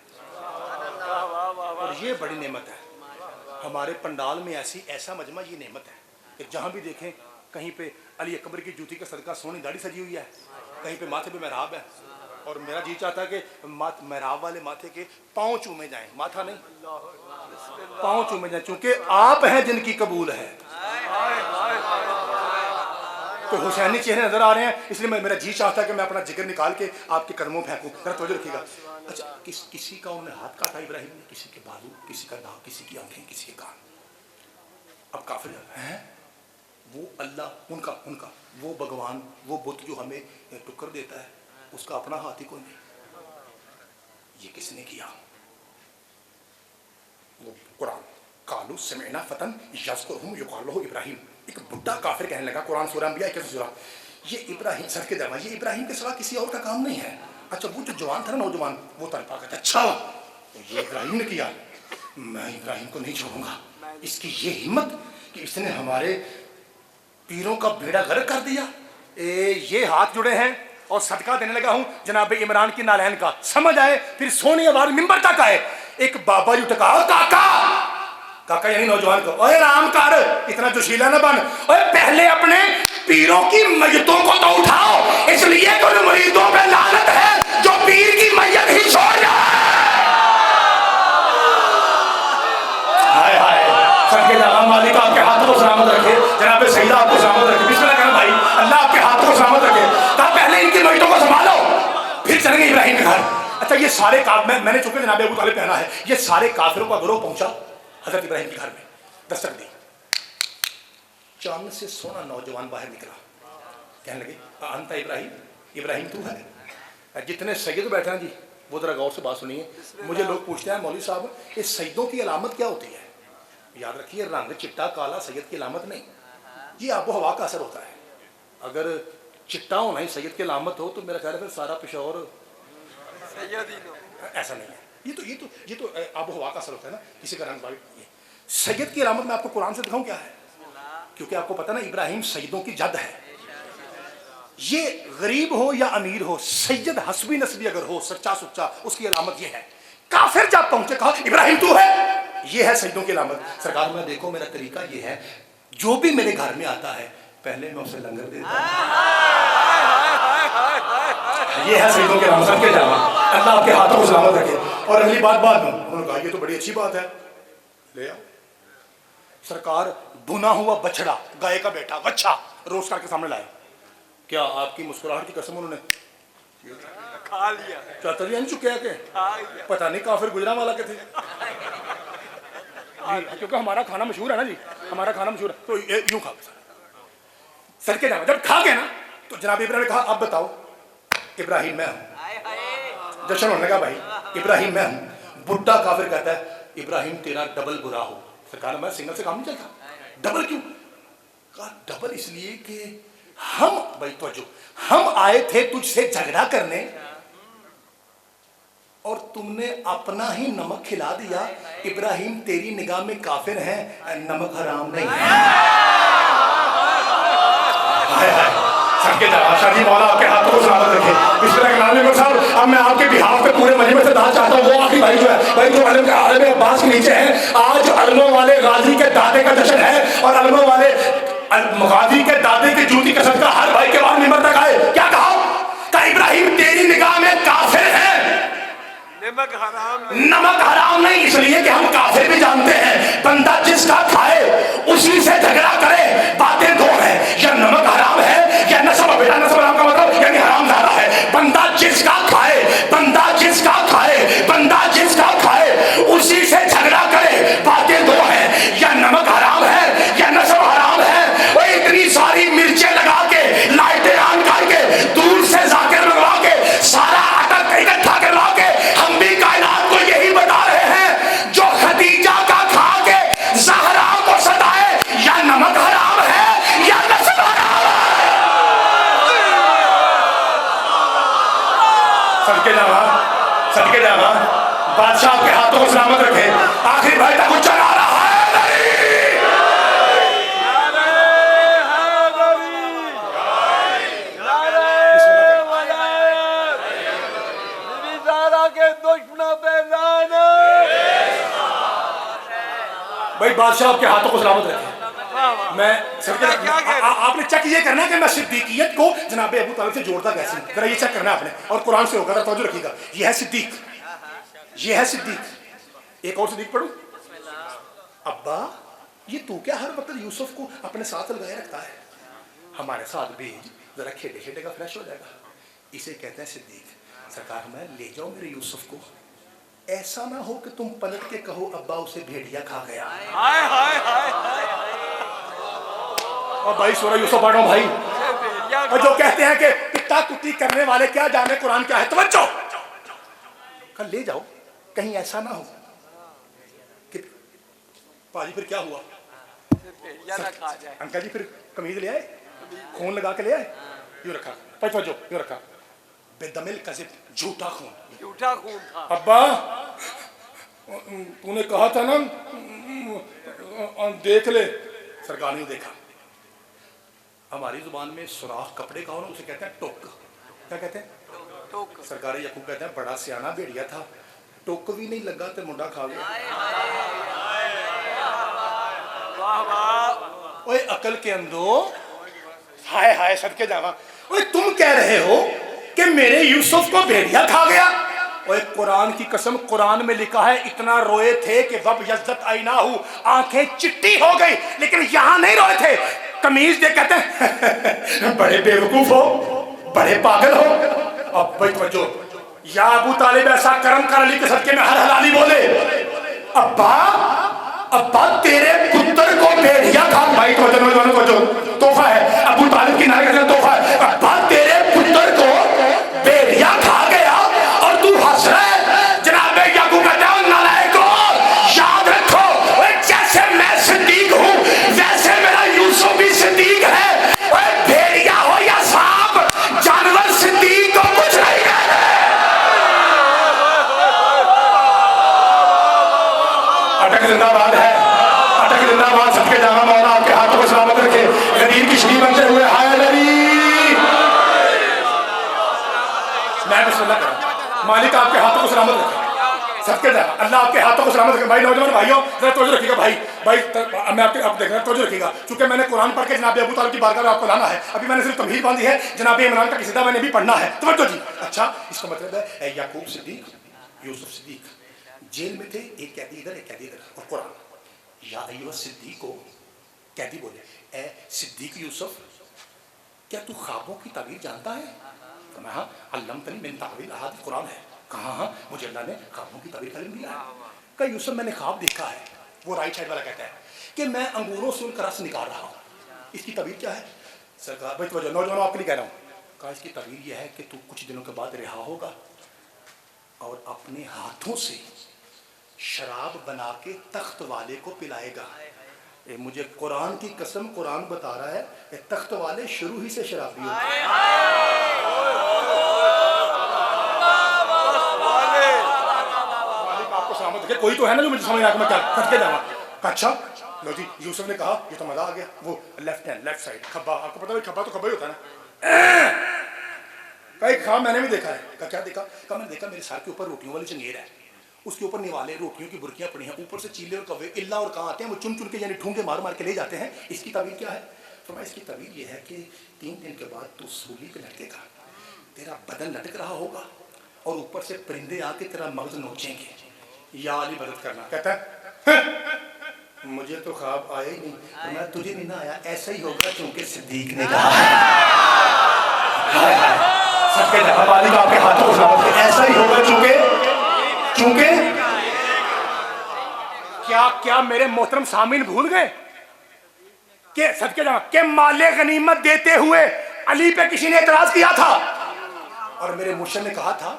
और ये बड़ी नेमत है। हमारे पंडाल में ऐसा मजमा ये नेमत है कि जहाँ भी देखें कहीं पे अली अकबर की जूती का सदका सोनी दाढ़ी सजी हुई है, कहीं पे माथे पे मेहराब है, اور میرا جی چاہتا ہے کہ محراب والے ماتھے کے پاؤں چومے جائیں، ماتھا نہیں، پاؤں چومے جائیں، چونکہ آپ ہیں جن کی قبول ہے۔ تو حسینی چہرے نظر آ رہے ہیں، اس لیے میرا جی چاہتا ہے کہ میں اپنا جگر نکال کے آپ کے قدموں پھینکوں۔ ذرا توجہ رکھیے گا۔ اچھا، کسی کا انہوں نے ہاتھ کاٹا ابراہیم نے، کسی کے بازو، کسی کا ناک، کسی کی آنکھیں، کسی کے کان۔ اب کافر ہیں وہ اللہ، ان کا وہ بھگوان، وہ بت جو ہمیں ٹکر دیتا ہے، اس کا اپنا ہاتھ ہی کوئی نہیں۔ یہ کس نے کیا؟ وہ قرآن قالوا سمعنا فتن یذکرہم یقال لہ ابراہیم۔ ایک بڈھا کافر کہنے لگا، قرآن سورہ انبیاء 21 سورہ، یہ ابراہیم سر کے درما، یہ ابراہیم کے سوا کسی اور کا کام نہیں ہے۔ اچھا وہ جو جوان تھا نا، نوجوان، وہ تڑپا کہتا، اچھا یہ ابراہیم نے کیا، میں ابراہیم کو نہیں چھوڑوں گا۔ اس کی یہ ہمت کہ اس نے ہمارے پیروں کا بیڑا غرق کر دیا۔ یہ ہاتھ جڑے ہیں اور صدقہ دینے لگا ہوں جناب عمران کی نالین کا، سمجھ آئے؟ پھر سونی آواز ممبر تک آئے، ایک بابا جو ٹکا، کاکا یعنی نوجوان کو، اوے رام کر، اتنا جوشیلا نہ بن، اوے پہلے اپنے پیروں کی میتوں کو تو اٹھاؤ، اس لیے کہ ان مریدوں پہ لعنت ہے جو پیر کی میت ہی چھوڑ جائے۔ ہائے ہائے، سب کے جہاں مالک آپ کے ہاتھوں کو سلامت رکھے، جناب سیدہ آپ کو سلامت رکھے، بسم اللہ کرنا بھائی، اللہ آپ کے ہاتھوں کو سلامت رکھے۔ کہا پہلے ان کی میتوں کو سنبھالو، پھر چلیں گے ابراہیم کے گھر۔ اچھا یہ سارے میں نے چونکہ جناب ابو طالب پہنا ہے، یہ سارے کافروں کا گروہ پہنچا حضرت ابراہیم کے گھر میں، دستک دی، چاند سے سونا نوجوان باہر نکلا، کہنے لگے انت ابراہیم، ابراہیم تو ہے؟ جتنے سید بیٹھے ہیں جی وہ ذرا غور سے بات سنیے۔ مجھے لوگ پوچھتے ہیں مولوی صاحب یہ سیدوں کی علامت کیا ہوتی ہے؟ یاد رکھیے رنگ چٹا کالا سید کی علامت نہیں، یہ آب و ہوا کا اثر ہوتا ہے۔ اگر چٹا ہونا ہی سید کی علامت ہو تو میرا خیال ہے پھر سارا پشاور ایسا نہیں ہے، یہ تو آب و ہوا کا اثر ہوتا ہے نا، کسی کا رنگ بھائی۔ سید کی علامت میں آپ کو قرآن سے دکھاؤں کیا ہے، کیونکہ آپ کو پتہ نا ابراہیم سیدوں کی جد ہے۔ یہ غریب ہو یا امیر ہو، سید حسبی نسبی اگر ہو، سچا سچا، اس کی علامت یہ ہے۔ کافر جب پہنچے کہا ابراہیم تو ہے، یہ ہے سیدوں کی علامت۔ سرکار میں دیکھو میرا طریقہ یہ ہے، جو بھی میرے گھر میں آتا ہے پہلے میں اسے لنگر دیتا ہوں، یہ ہے سیدوں کے علامت۔ سب کے جانا اللہ آپ کے ہاتھوں کو سلامت رکھے۔ اور اگلی بات بعد میں انہوں نے کہا یہ تو بڑی اچھی بات ہے، لے آؤ۔ سرکار بنا ہوا بچڑا، گائے کا بیٹا، بچہ روز کر کے سامنے لائے۔ کیا آپ کی مسکراہٹ کی قسم انہوں نے کھا لیا، چاہتا نہیں چکے کہ پتہ نہیں کافر گجرا والا کے تھے، کیونکہ ہمارا کھانا مشہور ہے نا جی، ہمارا کھانا مشہور ہے، تو یوں کھا سر کے جانا۔ جب کھا گئے نا تو جناب ابراہیم نے کہا اب بتاؤ ابراہیم میں ہوں۔ جشن ہونے لگا بھائی ابراہیم میں ہوں۔ بڈھا کافر کہتا ہے ابراہیم تیرا ڈبل برا ہو۔ سرکار میں سنگل سے کام نہیں چلتا، ڈبل کیوں؟ کہا ڈبل اس لیے کہ ہم بھائی توجہ، ہم آئے تھے تجھ سے جھگڑا کرنے اور تم نے اپنا ہی نمک کھلا دیا۔ ابراہیم تیری نگاہ میں کافر ہیں، نمک حرام نہیں ہے۔ سب کے جواب جی مولا آپ کے ہاتھوں کو سلامت رکھے۔ بسم اللہ الرحمن الرحیم۔ صاحب اب میں آپ کے بہاف پہ پورے مجمع سے دعا چاہتا ہوں، وہ آخری بھائی جو ہے، بھائی جو علم عباس کے نیچے ہیں، آج علموں والے غازی کے دادے کا جشن ہے، اور علموں والے غازی کے دادے کی جوتی کا صدقہ ہر بھائی کے بعد ممبر تک آئے۔ کیا کہا کہ ابراہیم تیری نگاہ میں کافر ہے، نمک حرام نمک حرام نہیں، اس لیے کہ ہم کافر بھی جانتے ہیں بندہ جس کا کھائے اسی سے جھگڑا کرے، باتیں دو ہیں، یا نمک حرام ہے یا نسب بیٹا، نسب حرام کا مطلب یعنی حرام زیادہ ہے۔ بندہ جس کا کھائے، بندہ جس کا کھائے، بندہ جس کا کھائے اسی سے جھگڑا کرے، باتیں دو ہیں، یا نمک حرام ہے یا نسب حرام ہے۔ وہ اتنی ساری مرچیں لگا کے، لائٹیں آن کر کے، دور سے ذاکر لگوا کے، سارا آٹا اکٹھا کروا کے، ہم بھی کائنات کو یہی بتا رہے ہیں، جو خدیجہ کا کھا کے زہرا کو ستائے، یا نمک حرام ہے یا نسب حرام ہے۔ صدقے جاوا بادشاہ آپ کے ہاتھوں کو سلامت رکھے۔ آخری بھائی تک کچھ چلا رہا ہے بھائی، بادشاہ آپ کے ہاتھوں کو سلامت رکھے۔ मैं क्या कह रहे हैं? आपने चेक ये करना है कि मैं सिद्दीकियत को जनाब अबू तालिब से जोड़ता कैसे हूं। जरा ये चेक करना है आपने, और कुरान से होगा, तवज्जो रखिएगा। ये है सिद्दीक, ये है सिद्दीक। एक और सिद्दीक पढ़ो। अब्बा ये तू क्या हर वक्त यूसुफ को अपने साथ लगाए रखता है? हमारे साथ भेज, जरा खेले खेलेगा, फ्रेश हो जाएगा। इसे कहते हैं सिद्दीक। सरकार मैं ले जाओ मेरे यूसुफ को, ऐसा ना हो कि तुम पलट के कहो अब्बा उसे भेड़िया खा गया। हाय हाय हाय हाय। और भाई सूरह यूसुफ पढ़ो भाई। और जो कहते हैं कि पिता कुत्ती करने वाले क्या जाने कुरान क्या है, तवज्जो। कल ले जाओ, कहीं ऐसा ना हो कि पाजी फिर क्या हुआ, अंकल जी फिर कमीज ले आए, खून लगा के ले आए, यूं रखा, तवज्जो, यूं रखा, बेदमिल कज़िब, झूठा खून, झूठा खून था। अब्बा तूने कहा था ना देख ले, सरकार ने देखा। हमारी जुबान में सुराख कपड़े का हो ना, उसे कहते हैं टोक। क्या कहते हैं? टोक। सरकारी यकूब कहते हैं बड़ा सियाना भेड़िया था, टोक भी नहीं लगा तो मुंडा खा गया। वाह वाह। ओए अकल के अंदो, हाय हाय सदके जावा। ओए तुम कह रहे हो कि मेरे यूसुफ को भेड़िया खा गया? ओए कुरान की कसम, कुरान में लिखा है इतना रोए थे कि वब यज़्ज़त आईनाहु, आंखें चिट्टी हो गई, लेकिन यहां नहीं रोए थे। कमीज दे कहते हैं बड़े बेवकूफ हो, बड़े पागल हो। अब भाई तवज्जो, या अबू तालिब ऐसा करम कर अली के सदके में हर हलाली बोले। अब्बा अब्बा तेरे पुत्र को भेड़िया खा, भाई तवज्जो, तोहफा है अबू तालिब की नारे का तोहफा है। अब्बा तेरे पुत्र को भेड़िया खा गया और तू हंस रहा है। जनाब याकूब कहते हैं नालायको, याद रखो जैसे मैं सिद्दीक हूं वैसे मेरा यूसुफ भी सिद्दीक है। भेड़िया हो या सांप, जानवर सिद्दीक को कुछ नहीं कहते। अटक जिंदाबाद है, अटक जिंदाबाद। सबके जाना मौला आपके हाथों को सलामत रखे, गरीब की श्री बनते हुए हाय नबी। मैं बिस्मिल्लाह करूं, मालिक आपके हाथों को सलामत रखे, सबके जाना अल्लाह आपके हाथों को सलामत रखे। भाई नौजवान भाइयों जरा तवज्जो रखिएगा, भाई मैं आपके आप देख रहा हूं, तवज्जो रखिएगा, क्योंकि मैंने कुरान पढ़ के जनाब अबू तालिब की बारगाह में आपको लाना है। अभी मैंने सिर्फ तमहीद बांधी है, जनाब इमरान का किस्सा मैंने भी पढ़ना है। तवज्जो जी। अच्छा इसका मतलब है याकूब सिद्दीक, यूसुफ सिद्दीक जेल में थे, एक कैदी इधर एक कैदी इधर, और कुरान या अय्युहा सिद्दीक को कैदी बोले, ए सिद्दीक यूसुफ क्या तू ख्वाबों की ताबीर जानता है? कहा हाँ, अल्लमतनी मिन तावील अहादीस, कुरान है। कहा हाँ, मुझे अल्लाह ने ख्वाबों की ताबीर का इल्म दिया है। कहा यूसुफ मैंने ख्वाब देखा है। वो राइट साइड वाला कहता है कि मैं अंगूरों से उनका रस निकाल रहा हूँ, इसकी ताबीर क्या है? सरकार भाई तो नौजवानों आपके लिए कह रहा हूँ। कहा इसकी ताबीर यह है कि तू कुछ दिनों के बाद रिहा होगा और अपने हाथों से शराब बना के तख्त वाले को पिलाएगा। मुझे कुरान की कसम, कुरान बता रहा है कि तख्त वाले शुरू ही से शराबी होते हैं। मालिक आपको सलामत रखे। कोई तो है ना जो मुझे समझ आ मैं क्या करके जाऊँ। अच्छा लो जी, यूसुफ ने कहा ये तो मजा आ गया। वो लेफ्ट हैंड, लेफ्ट साइड खब्बा, आपको पता है खब्बा तो खब्बा ही होता है ना। कई खाम मैंने भी देखा है। कहा क्या देखा? कहा मैंने देखा मेरे सर के ऊपर रोटियों वाली चंगेर है, उसके ऊपर निवाले रोटियों की बुर्कियां पड़ी हैं, ऊपर से चीले और कौवे इल्ला और कहाँ आते हैं, वो चुन चुन के यानी ठूंगे मार मार के ले जाते हैं। इसकी ताबीर क्या है? तो मैं इसकी ताबीर ये है कि 3 दिन के बाद तू सूली पे लटकेगा, तेरा बदन लटक रहा होगा और ऊपर से परिंदे आके तेरा मगज नोचेंगे। या अली मदद करना। कहता है मुझे तो ख्वाब आया ही नहीं, तो मैं तुझे नहीं ना आया, ऐसा ही होगा क्योंकि सिद्दीक ने कहा है। सबके मालिक आपके हाथों को सलामत रखे। ऐसा ही होगा चूंकि क्या मेरे मोहतरम सामीन भूल गए कि सदके जाना के माले गनीमत देते हुए अली पे किसी ने एतराज किया था और मेरे मुर्शिद ने कहा था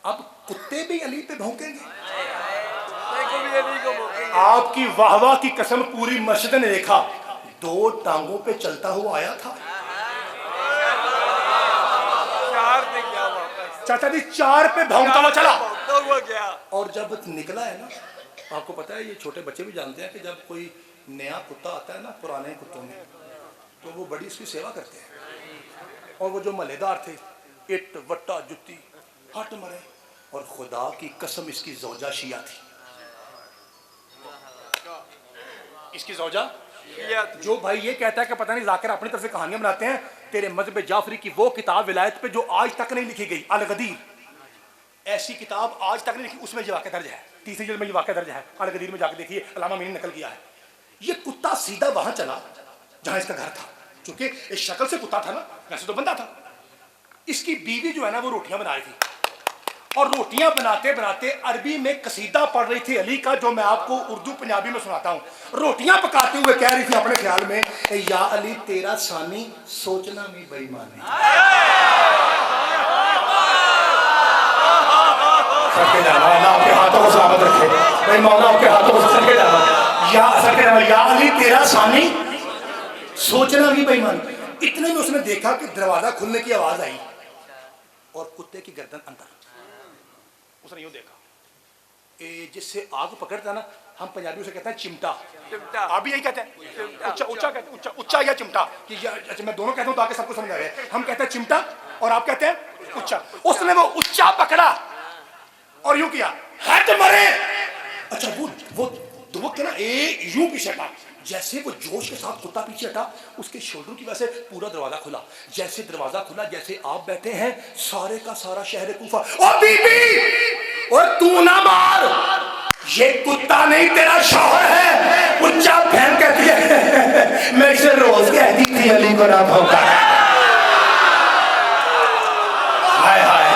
अब कुत्ते भी अली पे भौंकेंगे। आपकी वाहवाह की कसम पूरी मस्जिद ने देखा, 2 टांगों पे चलता हुआ आया था। चाचा जी 4 पे भौंकता हुआ चला और जब निकला है ना, आपको पता है ये छोटे बच्चे भी जानते हैं कि जब कोई नया कुत्ता आता है ना पुराने कुत्तों में, तो वो बड़ी उसकी सेवा करते हैं। और वो जो मलेदार थे, इट वट्टा जुत्ती हट मरे, और खुदा की कसम इसकी ज़ौजा शिया थी। इसकी ज़ौजा जो भाई ये कहता है कि पता नहीं जाकिर अपनी तरफ से कहानियां बनाते हैं, तेरे मजहब जाफरी की वो किताब विलायत पे जो आज तक नहीं लिखी गई, अल गदीर, ऐसी किताब आज तक नहीं लिखी, उसमें ये वाक़या दर्ज है, तीसरी जल्द में ये वाक़या दर्ज है, अल गदीर में जाकर देखिए, अल्लामा मीनी ने नकल किया है। ये कुत्ता सीधा वहां चला जहां इसका घर था, क्योंकि इस शक्ल से कुत्ता था ना, वैसे तो बंदा था। इसकी बीवी जो है ना वो रोटियां बना रही थी, और रोटियां बनाते बनाते अरबी में कसीदा पढ़ रही थी अली का, जो मैं आपको उर्दू पंजाबी में सुनाता हूँ। रोटियां पकाते हुए कह रही थी अपने ख्याल में, या अली तेरा सानी सोचना भी बेईमानी। सके जाना, अल्लाह आपके हाथों को सलामत रखे भाई, मौला आपके हाथों को सके जाना, या सके जाना, या अली तेरा सानी सोचना भी बेईमानी। इतने में उसने देखा कि दरवाजा खुलने की आवाज आई और कुत्ते की गर्दन अंदर। उसने यूं देखा, जिससे आग पकड़ता ना, हम पंजाबी उसे कहते हैं चिमटा, आप भी यही कहते हैं, उच्चा उच्चा कहते हैं, उच्चा या चिमटा, कि अच्छा मैं दोनों कहता हूं ताकि सबको समझ आ जाए। हम कहते हैं चिमटा और आप कहते हैं उच्चा। उसने वो उच्चा पकड़ा और यूं किया, हट मरे। अच्छा वो दुबक के ना यूं पीछे हटा, जैसे वो जोश के साथ कुत्ता पीछे हटा, उसके शोल्डर की वजह से पूरा दरवाजा खुला। जैसे दरवाजा खुला, जैसे आप बैठे हैं, सारे का सारा शहर कूफा, ओ बीबी और तू ना मार, ये कुत्ता नहीं तेरा शौहर है। उच्चा बहन कहती है, मैं इसे रोज कहती थी अली को ना भौंका। हाय हाय,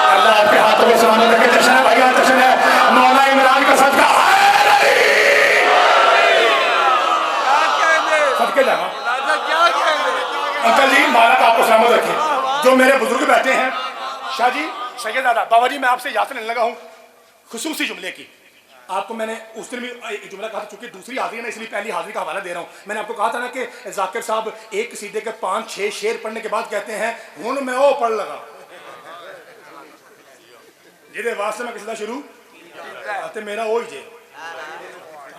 अल्लाह आपके हाथों में सलामत रखे। जश्न है भैया, जश्न है, मौला इमरान का सदका। सदके जाना अंकल जी, मालक आपको सलामत रखे। जो मेरे बुजुर्ग बैठे हैं, शाह जी, सैयदादा, बाबा जी, मैं आपसे याद लेने लगा हूँ खुसूसी जुमले की। आपको मैंने उस दिन भी एक जुमला कहा था, चूंकि दूसरी हाजिरी है इसलिए पहली हाजिरी का हवाला दे रहा हूँ। मैंने आपको कहा था ना कि जाकिर साहब एक कसीदे के 5-6 शेर पढ़ने के बाद कहते हैं, हुन मैं वो पढ़ लगा, जिहदे वास्ते मैं कसीदा शुरू ते मेरा वो ही जे।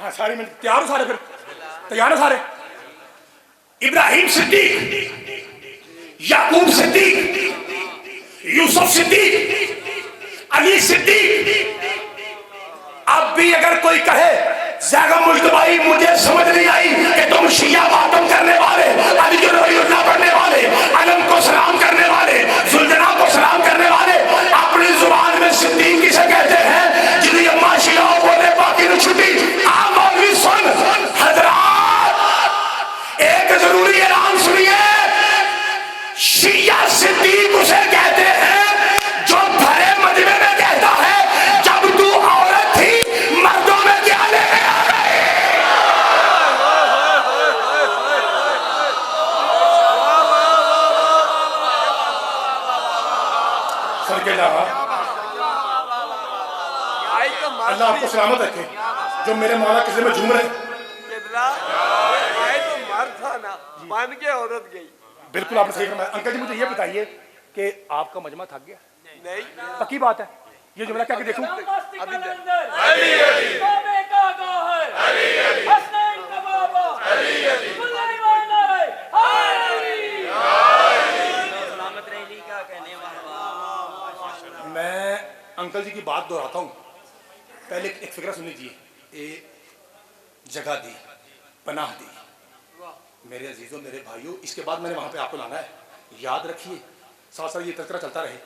हाँ सारी मैं तैयार हो, सारे फिर तैयार हो सारे। इब्राहिम सिद्दीक, याकूब सिद्दीक, यूसुफ सिद्दीक, अली सिद्दीक। अब भी अगर कोई कहे ज़ैगा मुल्तबाई मुझे समझ नहीं आई कि तुम शिया मातम करने वाले, अली जो रोहिल्ला पढ़ने वाले, अलम को सलाम करने वाले, जुल्जना को सलाम करने वाले, अपनी जुबान में सिद्दीक किसे कहते हैं? जिन्हें अम्मा शिया बोले बाकी न छुट्टी। आ मौलवी सुन, हजरात एक जरूरी ऐलान सुनिए, शिया सिद्दीक उसे कहते हैं जो भरे मजमे में कहता है जब तू औरत थी मर्दों में क्या लेके आ गई। सर के जा, अल्लाह आपको सलामत रखे। जो मेरे मौला किसी में झूम रहे, तो मर्द था ना, बन के औरत गई। बिल्कुल आपने सही फरमाया। अंकल जी मुझे ये बताइए कि आपका मजमा थक गया? नहीं, पक्की बात है। ये जुमला क्या कि देखूं, मैं अंकल जी की बात दोहराता हूँ। पहले एक फिक्रा सुन लीजिए। जगह दी, पनाह दी, मेरे अजीजों, मेरे भाइयों, इसके बाद मैंने वहां पे आपको लाना है। याद रखिए, साथ साथ ये तज़किरा चलता रहे।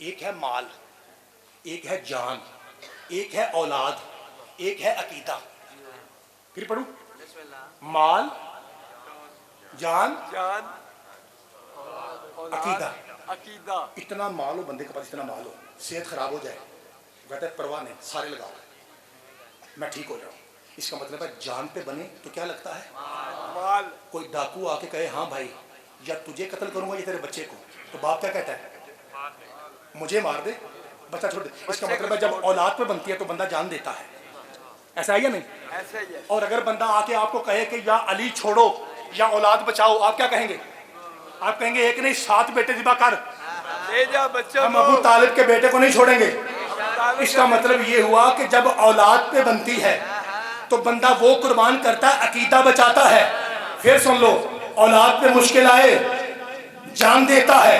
एक है माल, एक है जान, एक है औलाद, एक है अकीदा। फिर पढ़ूं, माल, जान, अकीदा। अकीदा। इतना माल हो बंदे के पास, इतना माल हो, सेहत खराब हो जाए, कहते हैं परवाह नहीं, सारे लगाओ, मैं ठीक हो जाऊं। इसका मतलब है जान पे बने तो क्या लगता है? माल। कोई डाकू आके कहे हाँ भाई या तुझे कत्ल करूंगा या तेरे बच्चे को, तो बाप क्या कहता है? मुझे मार दे, बच्चा छोड़ दे। इसका मतलब है जब औलाद पे बनती है तो बंदा जान देता है। ऐसा है या नहीं? ऐसा ही है। और अगर बंदा आके आपको कहे कि या अली छोड़ो या औलाद बचाओ, आप क्या कहेंगे? आप कहेंगे एक नहीं 7 बेटे ज़िबा कर, ले जा बच्चों, हम अबू तालिब के बेटे को नहीं छोड़ेंगे। इसका मतलब ये हुआ कि जब औलाद पे बनती है तो बंदा वो कुर्बान करता है, अकीदा बचाता है। फिर सुन लो, औलाद पे मुश्किल आए जान देता है,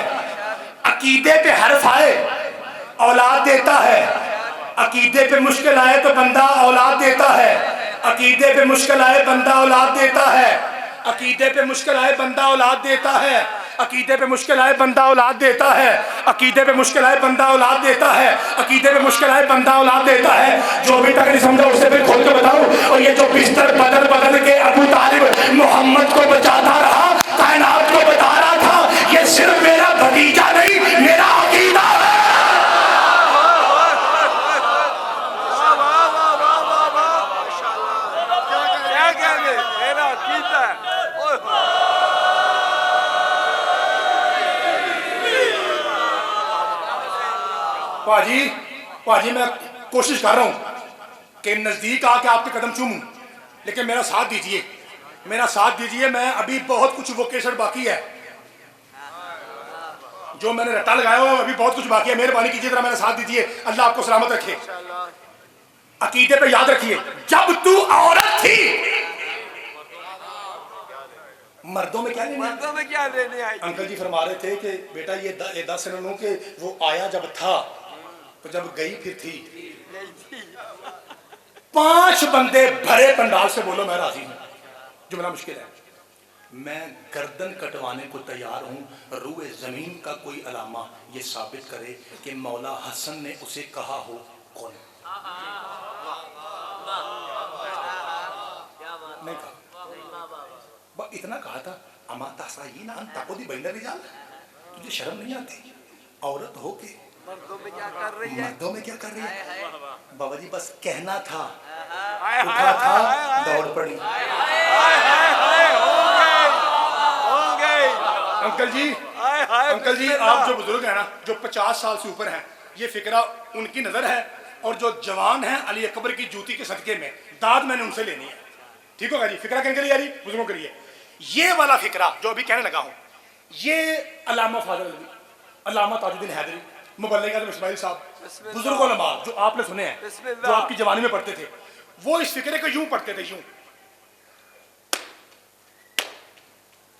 अकीदे पे हर्फ आए औलाद देता है, अकीदे पे मुश्किल आए तो बंदा औलाद देता है, عقیدے پہ مشکل آئے بندہ اولاد دیتا ہے، عقیدے پہ مشکل آئے بندہ اولاد دیتا ہے، عقیدے پہ مشکل آئے بندہ اولاد دیتا ہے، عقیدے پہ مشکل آئے بندہ اولاد دیتا ہے، عقیدے پہ مشکل آئے بندہ اولاد دیتا ہے۔ جو بھی تک نہیں سمجھا اسے پھر کھول کے بتاؤں۔ اور یہ جو بستر بدل بدل کے ابو طالب محمد کو بچاتا رہا، کائنات کو بتا رہا تھا، یہ صرف میرا بھتیجا نہیں، میرا عقیدہ ہے۔ کیا کہیں گے؟ میرا عقیدہ ہے۔ پاجی میں کوشش کر رہا ہوں کہ نزدیک آ کے آپ کے قدم چوموں، لیکن میرا ساتھ دیجئے، میرا ساتھ دیجئے۔ میں ابھی بہت کچھ ووکیشن باقی ہے، جو میں نے رٹا لگایا ہو ابھی بہت کچھ باقی ہے۔ مہربانی کیجیے ذرا میرا ساتھ دیجئے، اللہ آپ کو سلامت رکھے۔ عقیدے پہ یاد رکھیے، جب تو عورت تھی مردوں میں کیا لینے آئی؟ مردوں میں کیا لینے آئی؟ انکل جی فرما رہے تھے کہ بیٹا یہ 10 سنوں کہ وہ آیا جب تھا تو جب گئی پھر تھی۔ 5 بندے بھرے پنڈال سے بولو میں راضی ہوں، جملہ مشکل ہے۔ میں گردن کٹوانے کو تیار ہوں، روئے زمین کا کوئی علامہ یہ ثابت کرے کہ مولا حسن نے اسے کہا ہو کون؟ نہیں کہا، اتنا کہا تھا اما تحسین ان تقودی بین الرجال، تجھے شرم نہیں آتی عورت ہو کے مردوں میں کیا کر رہی ہے؟ مردوں میں کیا کر رہی ہے؟ بابا جی بس کہنا تھا، اٹھا تھا، دوڑ پڑی۔ انکل جی آپ جو بزرگ ہیں نا، جو 50 سال سے اوپر ہیں، یہ فکرہ ان کی نظر ہے، اور جو جوان ہیں علی اکبر کی جوتی کے صدقے میں داد میں نے ان سے لینی ہے۔ ٹھیک ہوگا جی؟ فکرہ کن کے لیے یاری بزرگوں کے لیے۔ یہ والا فکرہ جو ابھی کہنے لگا ہوں، یہ علامہ فاضل علی، علامہ تاج الدین حیدری، مبلغ اعظم اسماعیل صاحب، بزرگ علماء جو آپ نے سنے ہیں، جو آپ کی جوانی میں پڑھتے تھے، وہ اس فکرے کو یوں پڑھتے تھے،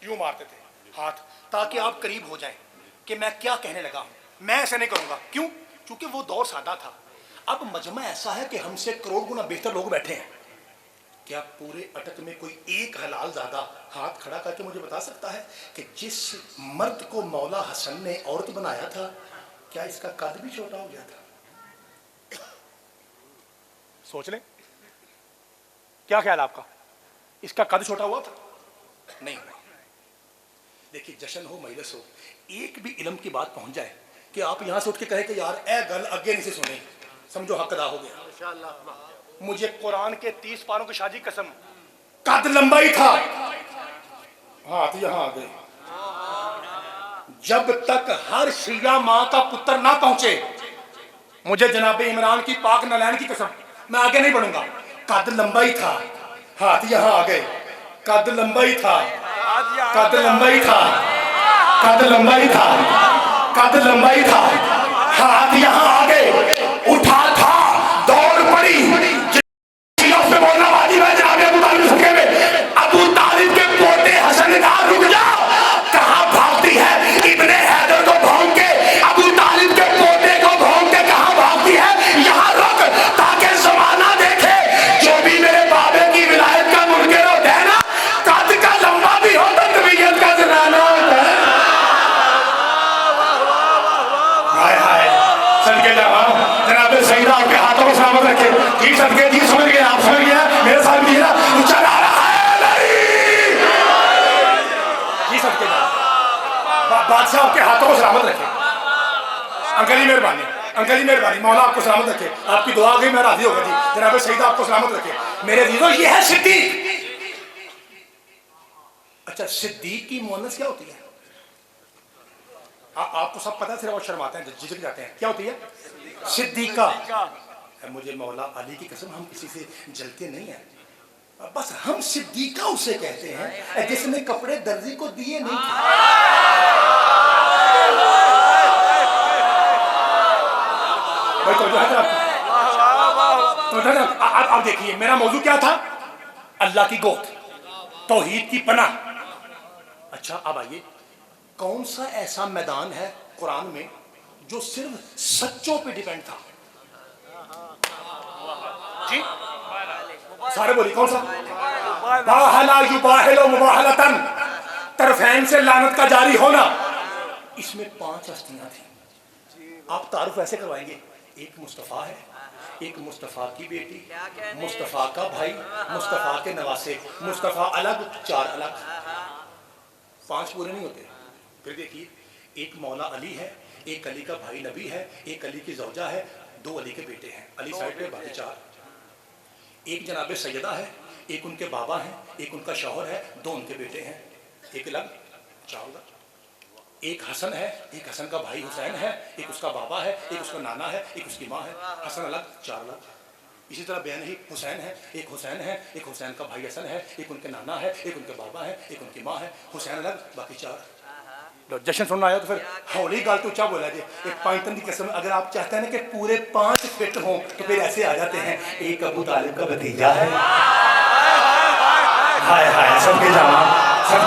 یوں مارتے تھے ہاتھ، تاکہ آپ قریب ہو جائیں کہ میں کیا کہنے لگا ہوں۔ میں ایسے نہیں کروں گا، کیوں؟ چونکہ وہ دور سادہ تھا۔ اب مجمع ایسا ہے کہ ہم سے کروڑ گنا بہتر لوگ بیٹھے ہیں۔ کیا پورے اٹک میں کوئی ایک حلال زادہ ہاتھ کھڑا کر کے مجھے بتا سکتا ہے کہ جس مرد کو مولا حسن نے عورت بنایا تھا، کیا اس کا قد بھی چھوٹا ہو گیا تھا؟ سوچ لیں، کیا خیال آپ کا؟ اس کا قد چھوٹا ہوا تھا؟ نہیں ہوا۔ دیکھیے جشن ہو مجلس ہو، ایک بھی علم کی بات پہنچ جائے کہ آپ یہاں سے اٹھ کے کہیں کہ یار اے گل اگے نہیں سے سنیں، سمجھو حق ادا ہو گیا۔ مجھے قرآن کے 30 پاروں کی شادی قسم، قد لمبا ہی تھا، ہاتھ یہاں آ گئے۔ جب تک ہر شیعہ ماں کا پتر نہ پہنچے، مجھے جناب عمران کی پاک نالین کی قسم، میں آگے نہیں بڑھوں گا۔ قد لمبا ہی تھا، ہاتھ یہاں آ گئے۔ قد لمبا ہی تھا، قد لمبا ہی تھا، قد لمبا ہی تھا، قد لمبا ہی تھا، ہاتھ یہاں آ گئے۔ اٹھا تھا، دوڑ پڑی۔ بولنا واجب ہے جناب ابو طالب سکے میں، ابو طالب کے پوتے حسن کا رک جا، کہاں بھاگتی ہے؟ ابن حیدر کو بھونک کے، ابو طالب کے پوتے کو بھونک کے کہاں بھاگتی ہے؟ یہاں رک تاکہ زمانہ دیکھے، جو بھی میرے بابے کی ولایت کا منکر ہوتا ہے نا، قد کا لمبا بھی ہو تو طبیعت کا زنانہ ہوتا ہے۔ ہائے ہائے، صدقے جاواں جناب سیدہ آپ کے ہاتھوں کو سلامت رکھے۔ جی صدقے، جی سمجھ گئے آپ، سمجھ گئے میرے ساتھ بھی نا اونچا نعرہ ہے نہیں؟ جی صدقے جاواں، بادشاہ آپ کے ہاتھوں کو سلامت رکھے۔ انکل جی مہربانی، انکل جی مہربانی، مولا آپ کو سلامت رکھے۔ آپ کی دعا گئی، میں راضی ہو گیا جی۔ جناب سیدہ آپ کو سلامت رکھے۔ میرے عزیزو یہ ہے صدیق۔ اچھا صدیق کی مؤنث کیا ہوتی ہے؟ آپ کو سب پتہ ہے، صرف وہ شرماتے ہیں، جھجک جاتے ہیں۔ کیا ہوتی ہے؟ صدیقہ۔ مجھے مولا علی کی قسم ہم کسی سے جلتے نہیں ہیں، بس ہم صدیقہ اسے کہتے ہیں جس نے کپڑے درزی کو دیے نہیں تھے۔ اب دیکھیے میرا موضوع کیا تھا؟ اللہ کی گود، توحید کی پناہ۔ اچھا اب آئیے، کون سا ایسا میدان ہے قرآن میں جو صرف سچوں پہ ڈیپینڈ تھا؟ جی सारे बोली कौन सा? बाहला युबाहिलो मुबाहलतन, तरफैन से लानत का जारी होना। इसमें 5 हस्तियां थी। आप तारुफ ऐसे करवाएंगे, एक मुस्तफ़ा है, एक मुस्तफ़ा की बेटी, मुस्तफ़ा का भाई, मुस्तफ़ा के नवासे, मुस्तफ़ा अलग, 4 अलग, 5 पूरे नहीं होते। फिर देखिए, एक मौला अली है, एक अली का भाई नबी है, एक अली की ज़ौजा है, 2 अली के बेटे हैं, अली साइड पे बाकी 4। एक जनाब सैयदा है, एक उनके बाबा हैं, एक उनका शौहर है, 2 उनके बेटे हैं, एक अलग 4 अलग। एक हसन है, एक हसन का भाई हुसैन है, एक उसका बाबा है, एक उसका नाना है, एक उसकी माँ है, हसन अलग 4 अलग। इसी तरह बहन ही हुसैन है, एक हुसैन है, एक हुसैन का भाई हसन है, एक उनके नाना है, एक उनके बाबा है, एक उनकी माँ है, हुसैन अलग बाकी 4। लो जश्न सुनना आया तो फिर हौली गाल तो ऊंचा बोला जी। एक पाइतन की कसम, अगर आप चाहते हैं ना कि पूरे 5 फिट हों तो फिर ऐसे आ जाते हैं, एक अबू तालिब का भतीजा है, हाय हाय सबके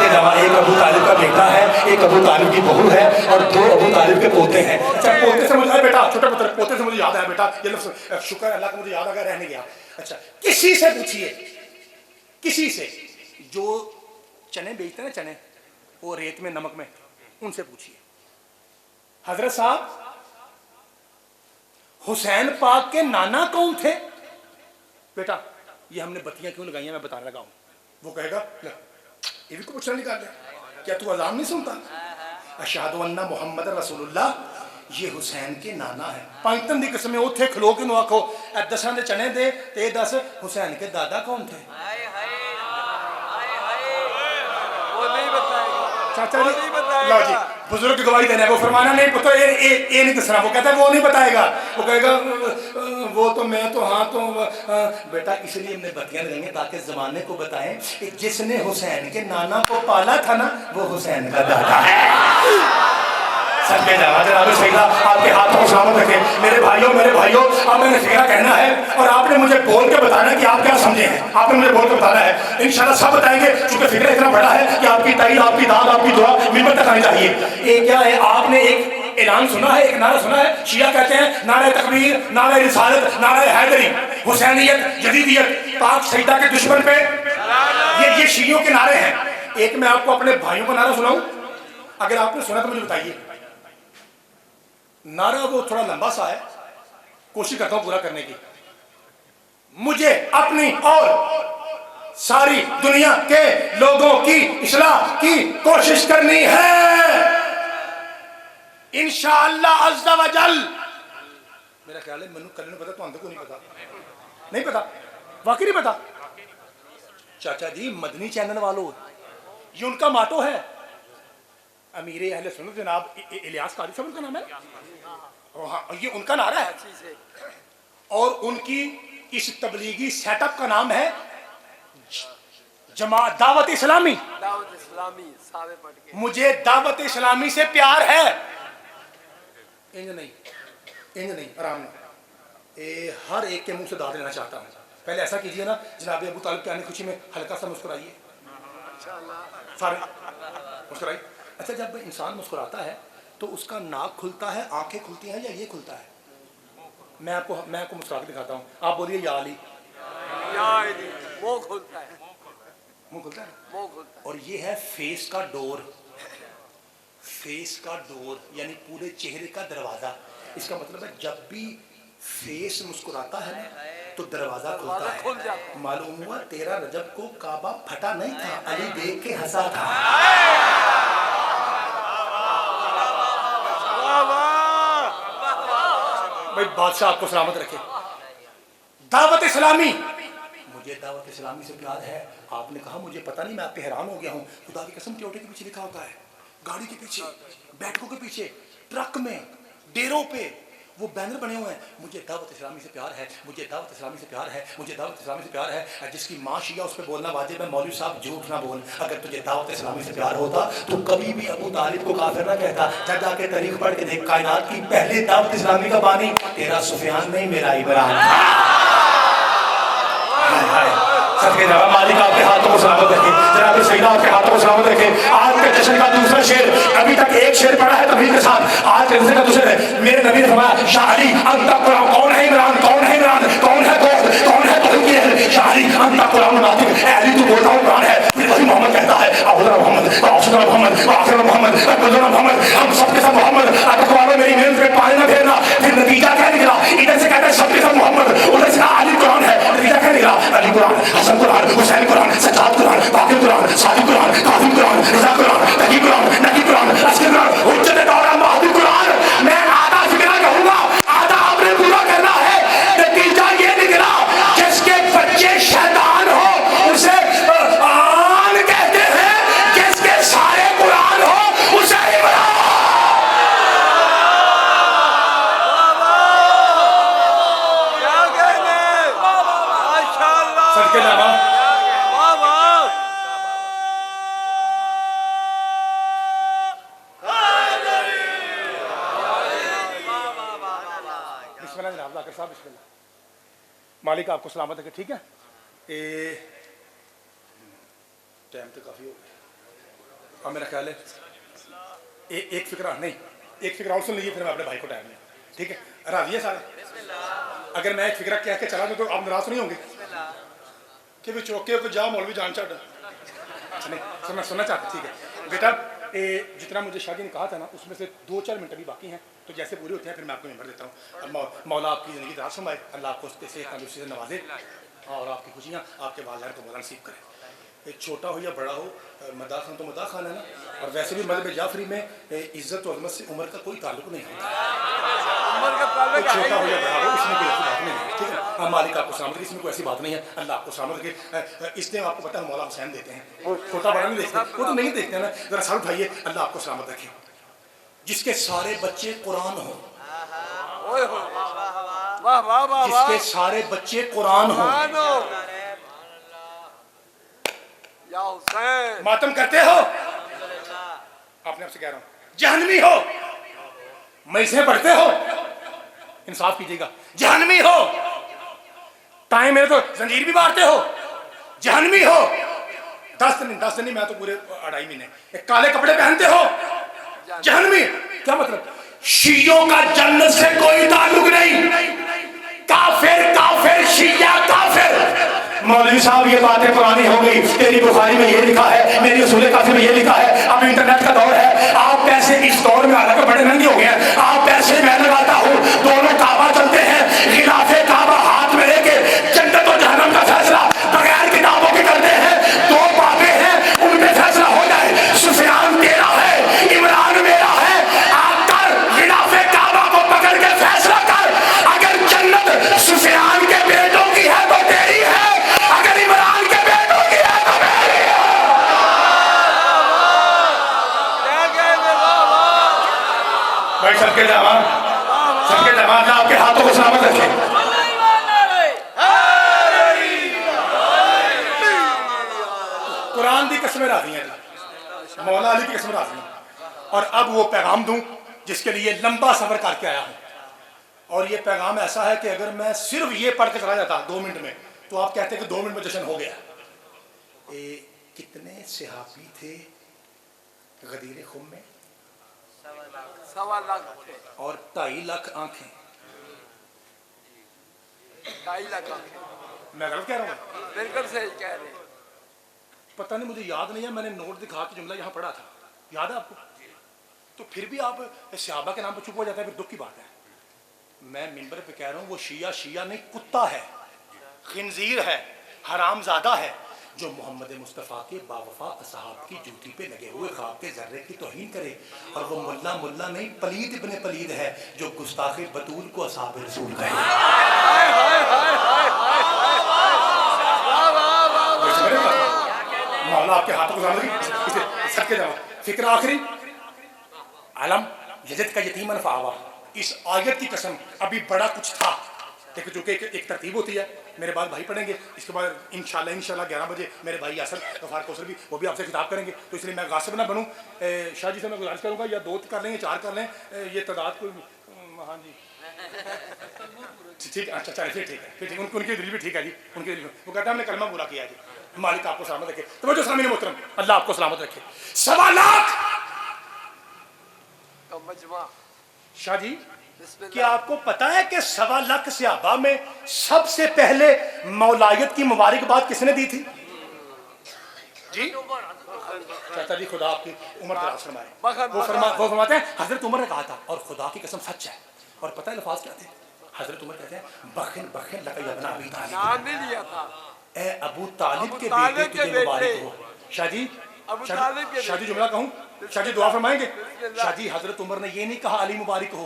जमा, एक अबू तालिब का बेटा है, एक अबू तालिब की बहू है और 2 अबू तालिब के पोते हैं। अच्छा पोते से मुझे बेटा, छोटा पुत्र, पोते से मुझे याद आया बेटा, ये लफ्ज़ शुक्र अल्लाह का मुझे याद आ गया, रहने गया। अच्छा किसी से पूछिए, किसी से जो चने बेचते हैं ना, चने वो रेत में नमक में, उनसे पूछिए, हजरत साहब हुसैन पाक के नाना कौन थे? बेटा ये हमने बत्तियां क्यों लगाई हैं मैं बताने लगा हूं। वो कहेगा ये भी को पूछना निकाल दे, क्या तू अज़ान नहीं सुनता? अशहदु अन्ना मुहम्मद रसूलुल्लाह, ये हुसैन के नाना है। पाइतन दी कसम उथे खलो के नु आखो ए 10 दे चने दे ते 10 हुसैन के दादा कौन थे? वो नहीं बताएगा चाचा जी नहीं बताएगा। लो जी बुजुर्ग गवाही देने को फरमाना नहीं पुत्र ये नहीं दसना। वो कहता है वो नहीं बताएगा, वो कहेगा वो तो मैं तो हाँ तो बेटा इसलिए हमने बत्तियां लगाएंगे ताकि जमाने को बताएं कि जिसने हुसैन के नाना को पाला था ना वो हुसैन का दादा है। सबके जनाब सैयदा आपके हाथों को सलामत रखे। मेरे भाइयों अब मैंने फिक्रा कहना है और आपने मुझे बोल के बताना है कि आप क्या समझे हैं। आपने मुझे बोल के बताना है, इंशाल्लाह सब बताएंगे, क्योंकि फिक्र इतना बड़ा है कि आपकी तारीफ, आपकी दाद, आपकी दुआ मिम्बर तक आनी चाहिए। ये क्या है, आपने एक ऐलान सुना है, एक नारा सुना है, शिया कहते हैं नारे तकबीर, नारे रिसालत, नारे हैदरी, हुसैनियत, जदीदियत, पाक सईदा के दुश्मन पे, ये शियों के नारे हैं। एक मैं आपको अपने भाइयों का नारा सुनाऊं, अगर आपने सुना तो मुझे बताइए। नारा वो थोड़ा लंबा सा है, कोशिश करता हूं पूरा करने की। मुझे अपनी और सारी दुनिया के लोगों की इस्लाह की कोशिश करनी है इंशाअल्लाह अज़्ज़ा व जल। मेरा ख्याल है मैनू कल पता, तो को नहीं पता, वाकई नहीं पता। चाचा जी मदनी चैनल वालों, ये उनका माटो है, अमीर अहले सुन्नत जनाब इलियास कारी साहब उनका नाम है, हाँ ये उनका नारा है। और उनकी इस तबलीगी सेटअप का नाम है जमात दावत इस्लामी। सारे पढ़ के मुझे दावत इस्लामी से प्यार है। इंज नहीं आराम नहीं, हर एक के मुंह से दाद लेना चाहता हूँ। पहले ऐसा कीजिए ना जनाब अबू तालिब के आने खुशी में हल्का सा मुस्कुराइए, सारे मुस्कुराइए। अच्छा जब इंसान मुस्कुराता है तो उसका नाक खुलता है, आंखें खुलती हैं या ये खुलता है? मैं आपको मुस्कुरा के दिखाता हूँ, आप बोलिए या अली। मुंह खुलता है, मुंह खुलता है। और ये है फेस का डोर, फेस का डोर यानी पूरे चेहरे का दरवाजा। इसका मतलब है जब भी फेस मुस्कुराता है ना तो दरवाजा खुलता है। मालूम हुआ 13 रजब को काबा फटा नहीं था, अली देख के हंसा था। भाई बादशाह आपको सलामत रखे। दावत इस्लामी, मुझे दावत इस्लामी से प्यार है। आपने कहा मुझे पता नहीं, मैं आप पे हैरान हो गया हूँ। खुदा की कसम टोटे के पीछे लिखा होता है, गाड़ी के पीछे, बैठकों के पीछे, ट्रक में, डेरों पे वो बैनर बने हुए हैं, मुझे दावत इस्लामी से प्यार है, मुझे दावत इस्लामी से प्यार है, मुझे दावत इस्लामी से प्यार है। जिसकी माँ शिया उस पर बोलना वाजिब है। मौलवी साहब झूठ ना बोल, अगर तुझे दावत इस्लामी से प्यार होता तो कभी भी अबू तालिब को काफिर ना कहता। जब जाके तारीख पढ़ के देख, कायनात की पहली दावत इस्लामी का बानी तेरा सुफियान नहीं मेरा इमरान था। सबके जवाब मालिक आपके हाथों को सलामत रखे, जनाब सईदा आपके हाथों को सलामत रखे। आज के जश्न का दूसरा शेर, अभी तक एक शेर पढ़ा है तबलीग के साथ, आज के जश्न का दूसरा है। मेरे नबी ने फरमाया शाहरी अंत कौन है इमरान, कौन है इमरान, कौन है दोस्त, कौन है तो शाहरी अंत सल्लल्लाहु मोहम्मद आखिर मोहम्मद मोहम्मद, हम सब के सब मोहम्मद। अब मेरी मेहनत पे पानी ना फेरना। फिर नतीजा क्या निकला? इधर से कहते हैं सब के सब मोहम्मद, उधर से अली कुरान है, नतीजा क्या निकला? अली कुरान, हसन कुरान, हुसैन कुरान, सज्जाद कुरान, बाकिर कुरान, सादिक कुरान, कासिम कुरान, रजा कुरान, तकी कुरान, नकी कुरान, अस्कर कुरान, हुज्जत दौरा महदी कुरान। मैं आधा फिक्रा कहूंगा, आधा आपने पूरा करना है। नतीजा ये निकला, जिसके बच्चे शैतान हो उसे आन कहते हैं, जिसके सारे कुरान हो उसे इमरान। क्या कहने, माशाअल्लाह, सदके जावा। वाह वाह। बिस्मिल्लाह जनाब, जाकिर साहब बिस्मिल्लाह। मालिक आपको सलामत रखे, ठीक है। टाइम तो काफ़ी हो गया। अब मेरा ख्याल है एक फिक्रा नहीं, एक फिक्रा और सुन लीजिए, फिर मैं अपने भाई को टाइम दूँ, ठीक है। राजी है सारे? अगर मैं एक फिक्रा कह के चला तो आप नाराज नहीं होंगे कि भी चौके को जा मौलवी जान छाड़? अच्छा नहीं, सुनना चाहते, ठीक है बेटा। जितना मुझे शादी ने कहा था ना, उसमें से 2-4 मिनट अभी बाकी हैं, तो जैसे पूरे होते हैं फिर मैं आपको नंबर देता हूँ। मौला आपकी ज़िंदगी दराज फरमाए, अल्लाह आपको से तंदुरुस्ती से नवाजे और आपकी खुशियाँ आपके वालिदैन को मौला नसीब करे। एक छोटा हो या बड़ा हो, मदा खान तो मदा खान है ना। और वैसे भी मज़हब जाफरी में इज़्ज़त और अज़मत से उम्र का कोई ताल्लुक नहीं होता। उम्र का ताल्लुक है, छोटा हो या बड़ा हो, इसमें कोई ऐसी बात नहीं है, ठीक है। हाँ, मालिक आपको सलामत रखे, इसमें कोई ऐसी बात नहीं है। अल्लाह आपको सलामत रखे। इसलिए आपको पता है मौला हुसैन देते हैं, वो छोटा बड़ा नहीं देखते, वो तो नहीं देखते हैं ना। जरा सर उठाइए, अल्लाह आपको सलामत रखे। जिसके सारे बच्चे कुरान हो, ओए हो, वाह वाह वाह जिसके वाह। सारे बच्चे कुरान हो। मानो या हुसैन, मातम करते हो, आपने आपसे कह रहा हूं, जहन्नमी हो, मैसे पढ़ते हो, इंसाफ कीजिएगा, जहन्नमी हो, टाइम मेरे तो जंजीर भी मारते हो, जहन्नमी हो। 10 दिन नहीं, मैं तो पूरे 2.5 महीने एक काले कपड़े पहनते हो, जहन्नमी। क्या मतलब? शियों का जन्नत से कोई ताल्लुक नहीं, काफिर काफिर, शिया काफिर। मौलवी साहब ये बातें पुरानी हो गई, तेरी बुखारी में ये लिखा है, मेरी उसूल काफी में ये लिखा है। अब इंटरनेट का दौर है, आप पैसे इस दौर में हालांकि बड़े महंगे हो गए हैं, आप पैसे मैं लगाता हूँ, दोनों काबा चलते हैं, खिलाफे काबा हाथ में लेके जन्नत और जहन्नम का फैसला बगैर किताबों के करते हैं। 2 बातें हैं, उनमें फैसला हो जाए। सुफियान तेरा है, इमरान मेरा है, आकर खिलाफे काबा को पकड़ के फैसला कर। अगर जन्नत सुफियान के बेटों की है तो तेरी है, अगर इमरान के बेटों की है तो मेरी है। क्या कहने, वाह वाह। भाई सबके जवान, सबके जवान, आपके हाथों को सलामत रखें। कुरान की कसमें राजी हैं, मौला अली की कसम राजी हैं। और अब वो पैगाम दूं जिसके लिए लंबा सफर करके आया हूं। और ये पैगाम ऐसा है कि अगर मैं सिर्फ ये पढ़ के चला जाता 2 मिनट में, तो आप कहते हैं कि 2 मिनट में जश्न हो गया। कितने सहाबी थे गदीर खुम में? 1.25 लाख थे, और 2.5 लाख आंखें। 2.5 लाख आंखें। मैं गलत कह रहा हूँ? बिल्कुल सही कह रहे हैं। पता नहीं, मुझे याद नहीं है, मैंने नोट दिखा के जुमला यहाँ पढ़ा था, याद है आपको? तो फिर भी आप सहाबा के नाम पर चुप हो जाता है, फिर दुख की बात है। मैं मिंबर पे कह रहा हूँ, वो शिया नहीं, कुत्ता है, खिंजीर है, हरामजादा है, जो मोहम्मद मुस्तफ़ा के बावफा असहाब की जूती पे लगे हुए ख्वाब के जर्रे की तौहीन करे। और वो मुल्ला नहीं, पलीद इब्ने पलीद है, जो गुस्ताखे बतूल को असहाब रसूल कहे। मौला आपके हाथों को सबके जमा। फिक्र आखिरी, आलम यजद का यतीमन फावा। इस आयत की कसम, अभी बड़ा कुछ था, लेकिन जो कि एक तरतीब होती है, मेरे बाद भाई पढ़ेंगे, इसके बाद इंशाल्लाह 11 बजे मेरे भाई यासर गफार कौसर भी, वो भी आपसे खिताब करेंगे। तो इसलिए मैं गासिब ना बनूं, शाह जी से मैं गुजारिश करूंगा, या 2 कर लेंगे, 4 कर लें, ये तादाद कोई, हाँ जी ठीक, अच्छा चलिए ठीक है, फिर उनकी दिल भी ठीक है जी, उनकी दिल, वो कहता है हमने कलमा पूरा किया जी। मालिक आपको सलामत रखे। तो जो सलामी मोहतरम, अल्लाह आपको सलामत रखे। 1.25 लाख शाह जी, क्या आपको पता है कि 1.25 लाख सहाबा में सबसे पहले मौलायत की मुबारकबाद किसने दी थी? जी चाचा जी खुदा आपकी उम्र दराज फरमाए। बखत वो फरमाते हैं हजरत उमर ने कहा था और खुदा की कसम सच है। और पता है अल्फाज क्या थे? हजरत उमर कहते हैं बखिल बखिल लका या बना अबी तालिब, नाम नहीं लिया था। ए अबू तालिब के तालिब बेटे के तुझे मुबारक बेटे। हो। शादी अबू तालिब के शादी जुमला कहूँ, शादी दुआ फरमाएंगे। शादी हजरत उमर ने ये नहीं कहा अली मुबारक हो,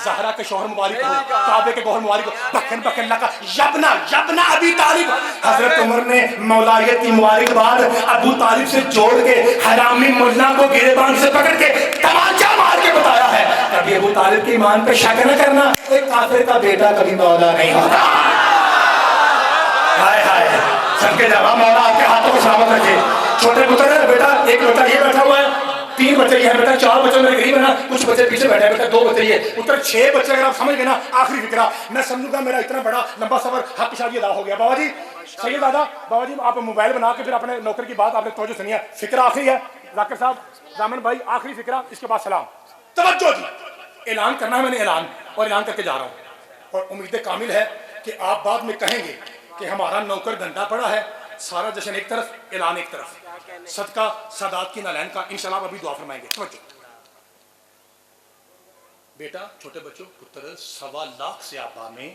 ज़हरा के शौहर मुबारक हो, काबे के गौहर मुबारक हो, बखन बखन लका यबना यबना अबी तालिब। हजरत उमर ने मौलायत की मुबारकबाद अबू तालिब से जोड़ के हरामी मुल्ला को गिरेबान से पकड़ के तमाचा मार के बताया है कभी अबू तालिब के ईमान पे शक न करना, एक काफिर का बेटा कभी मौला नहीं होता। हाय हाय सबके जवाब मौला आपके हाथों को सलामत रखे। छोटे पुत्र है बेटा, एक बेटा ये बैठा हुआ है, 3 बच्चे ये है बेटा, 4 बच्चे मेरे गरीब है ना, कुछ बच्चे पीछे बैठे हैं बेटा, 2 बच्चे ये उत्तर 6 बच्चे। अगर आप समझ गए ना आखिरी फिक्रा, मैं समझूंगा मेरा इतना बड़ा लंबा सफर हक शादी अदा हो गया। बाबा जी सही है दादा, बाबा जी आप मोबाइल बना के फिर अपने नौकर की बात आपने तवज्जो सुनी है, फिक्रा आखिरी है। जाकिर साहब जामिन भाई आखिरी फिक्रा, इसके बाद सलाम। तवज्जो जी, ऐलान करना है मैंने, ऐलान और ऐलान करके जा रहा हूँ और उम्मीद कामिल है कि आप बाद में कहेंगे कि हमारा नौकर घंटा पड़ा है, सारा जश्न एक तरफ, ऐलान एक तरफ, सदका सादात की नालैन का इंशाल्लाह अभी दुआ फरमाएंगे। समझो बेटा, छोटे बच्चों, पुत्र 1.25 लाख से आबा में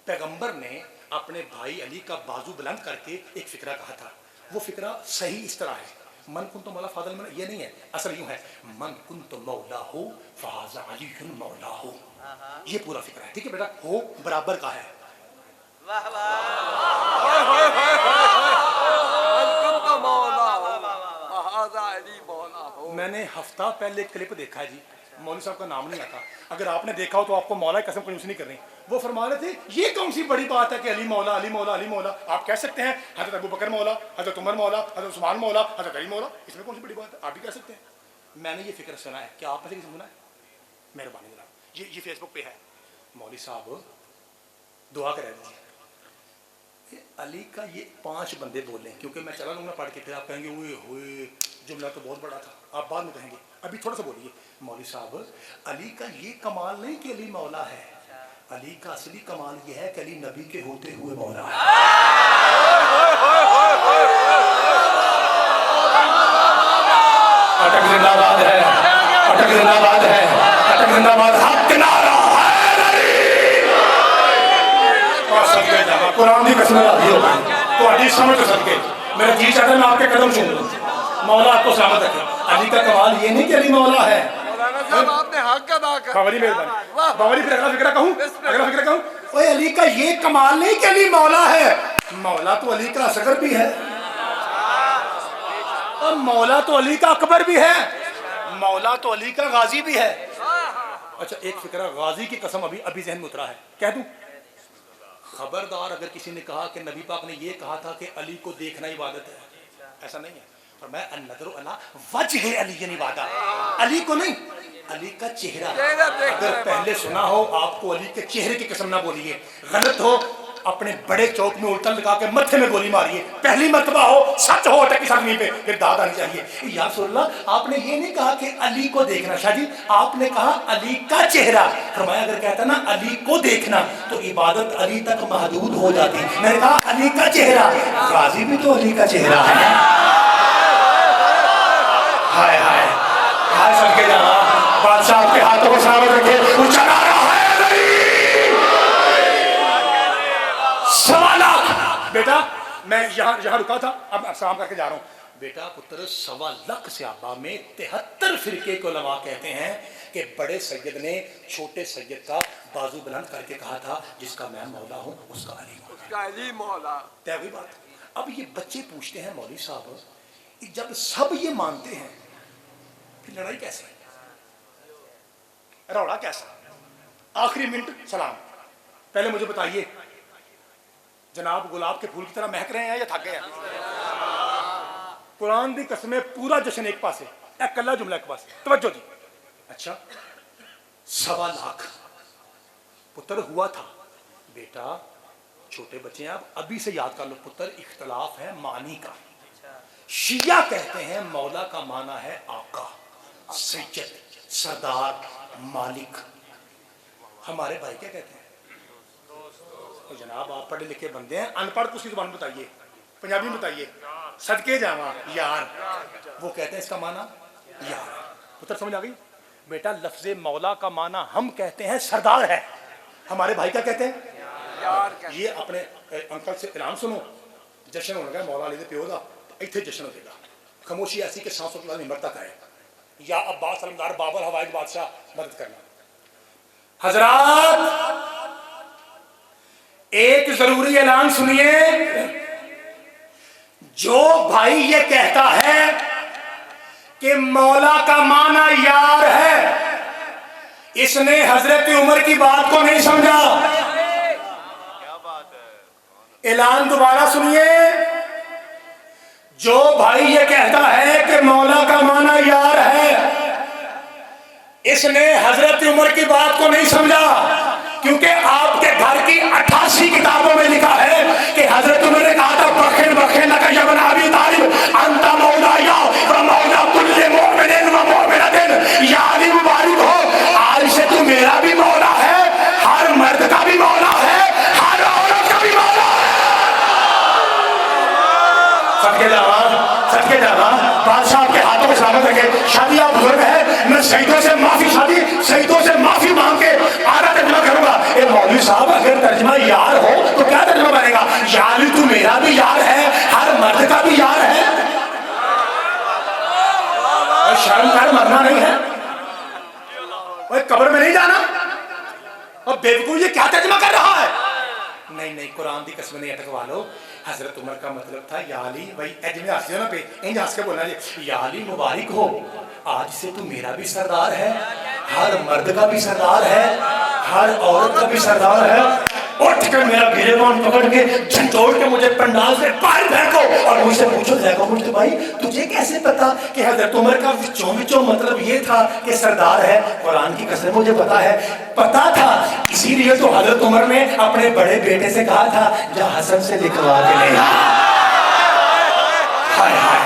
पैगंबर ने अपने भाई अली का बाजू बुलंद करके एक फिक्रा कहा था। वो फिक्रा सही इस तरह है, मन कुन तो मौला फादल मन, ये नहीं है, असल यूं है मन कुन तो मौला हो फहाजा अली मौला हो, ये पूरा फिक्रा है। ठीक है बेटा, हो बराबर का है। मैंने हफ्ता पहले एक क्लिप देखा है जी, मौलवी साहब का नाम नहीं आता, अगर आपने देखा हो तो आपको मौला की कसम कंजूस नहीं करनी। वो फरमा रहे थे ये कौन सी बड़ी बात है कि अली मौला अली मौला अली मौला। आप कह सकते हैं हजरत अबू बकर मौला, हजरत उमर मौला, हजरत उस्मान मौला, हजरत अली मौला, इसमें कौन सी बड़ी बात है? आप भी कह सकते हैं। मैंने ये फिक्र सुना है, क्या आपने किसी सुना है? मेहरबानी जनाब, ये फेसबुक पे है। मौलवी साहब दुआ करा दीजिए अली का ये 5 बंदे बोले, क्योंकि मैं चला लूँगा पढ़ के, फिर आप कहेंगे ओए होए जुमला तो बहुत बड़ा था, आप बाद में कहेंगे, अभी थोड़ा सा बोलिए। मौलवी साहब अली का ये कमाल नहीं कि अली मौला है, अली का असली कमाल ये है कि अली नबी के होते हुए मौला है। अटक जिंदाबाद है, अटक जिंदाबाद है, अटक जिंदाबाद, हक नारा कुरान की कसम लाती हो तो हदीस समझ सकते। मेरा जी चाहता है मैं आपके कदम छू लूं, मौला आपको सलामत रखे। अली का कमाल ये नहीं कि अली मौला है। आपने हक अदा कर। बाबा जी मेहरबानी, बाबा जी फिर अगला फिक्रा कहूं, अगला फिक्रा कहूं। ओए अली का ये कमाल नहीं कि अली मौला है, मौला तो अली का असगर भी है और मौला तो अली का अकबर भी है, मौला तो अली का गाजी भी है। अच्छा एक फिक्रा गाजी की कसम अभी अभी जहन में उतरा है, कह दूं? खबरदार अगर किसी ने कहा कि नबी पाक ने ये कहा था कि अली को देखना इबादत है, ऐसा नहीं है। और मैं अन्नज़रु अला वजह अली इबादत, अली को नहीं, अली का चेहरा। अगर पहले सुना हो आपको अली के चेहरे की कसम ना बोलिए, गलत हो अपने बड़े चौक में उल्टा लगा के मत्थे में गोली मारिए। पहली मर्तबा हो सच हो अटक आदमी पे, फिर दाद आनी चाहिए। या रसूलल्लाह आपने ये नहीं कहा कि अली को देखना, शादी आपने कहा अली का चेहरा। फरमाया अगर कहता ना अली को देखना तो इबादत अली तक महदूद हो जाती। मैंने कहा अली का चेहरा, गाजी भी तो अली का चेहरा है। हाय हाय हाय सबके जहाँ बादशाह आपके हाथों को सलामत रखे। ऊंचा नारा है बेटा। मैं यहाँ रुका था, अब सलाम करके जा रहा हूँ। बेटा पुत्र 1.25 लाख से आबा में 73 फिरके के उलमा कहते हैं कि बड़े सैयद ने छोटे सैयद का बाजू बुलंद करके कहा था जिसका मैं मौला हूँ उसका अली मौला। तय हुई बात। अब ये बच्चे पूछते हैं मौलवी साहब जब सब ये मानते हैं फिर लड़ाई कैसे, रौला कैसा? आखिरी मिनट सलाम। पहले मुझे बताइए जनाब गुलाब के फूल की तरह महक रहे हैं या थक गए हैं? कुरान दी कसमें पूरा जश्न एक पासे, एक कल्ला जुमला एक पासे। तवज्जो जी। अच्छा 1.25 लाख पुत्र हुआ था बेटा, छोटे बच्चे हैं आप अभी से याद कर लो। पुत्र इख्तलाफ है मानी का। शिया कहते हैं मौला का माना है आका, सैयद, सरदार, मालिक। हमारे भाई क्या कहते हैं? तो जनाब आप पढ़े लिखे बंदे हैं, अनपढ़ को उसकी जुबान बताइए। पंजाबी में बताइए, सदके जावा यार, वो कहते हैं इसका माना यार। पुत्र समझ आ गई बेटा? लफ्ज़ मौला का माना हम कहते हैं सरदार है, हमारे भाई क्या कहते हैं यार। ये अपने अंकल से ऐलान सुनो, जश्न होने लगा मौला अली दे प्यो दा, इत्थे जश्न होगा। खामोशी ऐसी कि सांसों के बाद निमर तक आए। या अब्बास अलमदार बाबर हवाइज बादशाह मदद करना। हजरात एक जरूरी ऐलान सुनिए, जो भाई ये कहता है कि मौला का माना यार है, इसने हजरत उमर की बात को नहीं समझा। ऐलान दोबारा सुनिए, जो भाई ये कहता है कि मौला का माना यार है, इसने हजरत उमर की बात को नहीं समझा। क्योंकि आपके घर की 88 किताबों में लिखा है कि हजरत उमर ने कहा था बखेन बखेन लगा यबन अबी तालिब अंता मौला या व मौला कुल्ले मोमिनिन व मोमिनतिन, या अली मुबारक हो, आज से तू मेरा भी मौला है, हर मर्द का भी मौला है, हर औरत का भी मौला है। सदके जावा बादशाह के हाथों में सलामत रखे। शादी आप बुजुर्ग है, मैं शहीदों से माफी शहीदों से माफी मांग के आधा तर्जमा करूंगा। ए मौलवी साहब अगर तर्जमा यार हो तो क्या तर्जमा बनेगा? यार तू मेरा भी यार है, हर मर्द का भी यार है। और शर्म कर, मरना नहीं है, और कब्र में नहीं जाना। और बेवकूफ ये क्या तर्जमा कर रहा है? नहीं कुरान की कसम नहीं अटकवा लो। हजरत उमर का मतलब था या अली, भाई जिन्हें हंस ना पे इंज हंस के बोलना जी, या अली मुबारक हो, आज से तू मेरा भी सरदार है, हर मर्द का भी सरदार है, हर औरत का भी सरदार है। उठ कर मेरा गिरेबान पकड़ के झंझोड़ के मुझे पंडाल से बाहर फेंको और मुझसे पूछो जाएगा मुझे भाई तुझे कैसे पता कि हजरत उमर का विचों मतलब ये था कि सरदार है? कुरान की कसम मुझे पता था, इसीलिए तो हजरत उमर ने अपने बड़े बेटे से कहा था जा हसन से लिखवा के ले आ। हाय हाय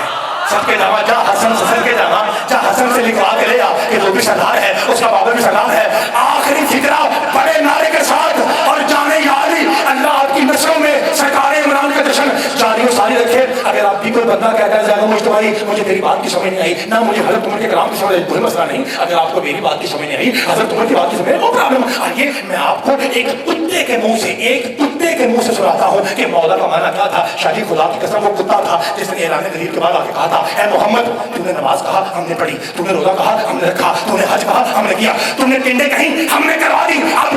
सबके जावा, जा हसन से लिखवा के ले आ कि वो भी सरदार है, उसका बाबर भी सरदार है। आखिरी फिक्रा बड़े नारे के साथ और जाने यारी अल्लाह आपकी नस्लों में सरकार इमरान का जश्न जारी और सारी रखे। अगर आप भी कोई बंदा कहता है ज़्यादा मुझे भाई मुझे तेरी बात की समझ नहीं आई ना, मुझे हजरत उमर के कलाम की समझ आई, कोई मसला नहीं। अगर आपको मेरी बात की समझ नहीं आई, हजरत उमर की बात की समझ, नो प्रॉब्लम। आइए मैं आपको एक कुत्ते के मुंह से सुनाता हूँ कि मौला का माना क्या था। शादी खुदा की कसम वो कुत्ता था जिसने ऐलान गरीब के बाद आके कहा था ऐ मोहम्मद तूने नमाज कहा हमने पढ़ी, तूने रोजा कहा हमने रखा, तूने हज कहा हमने किया, तूने टिंडे कहीं हमने करवा दी, अब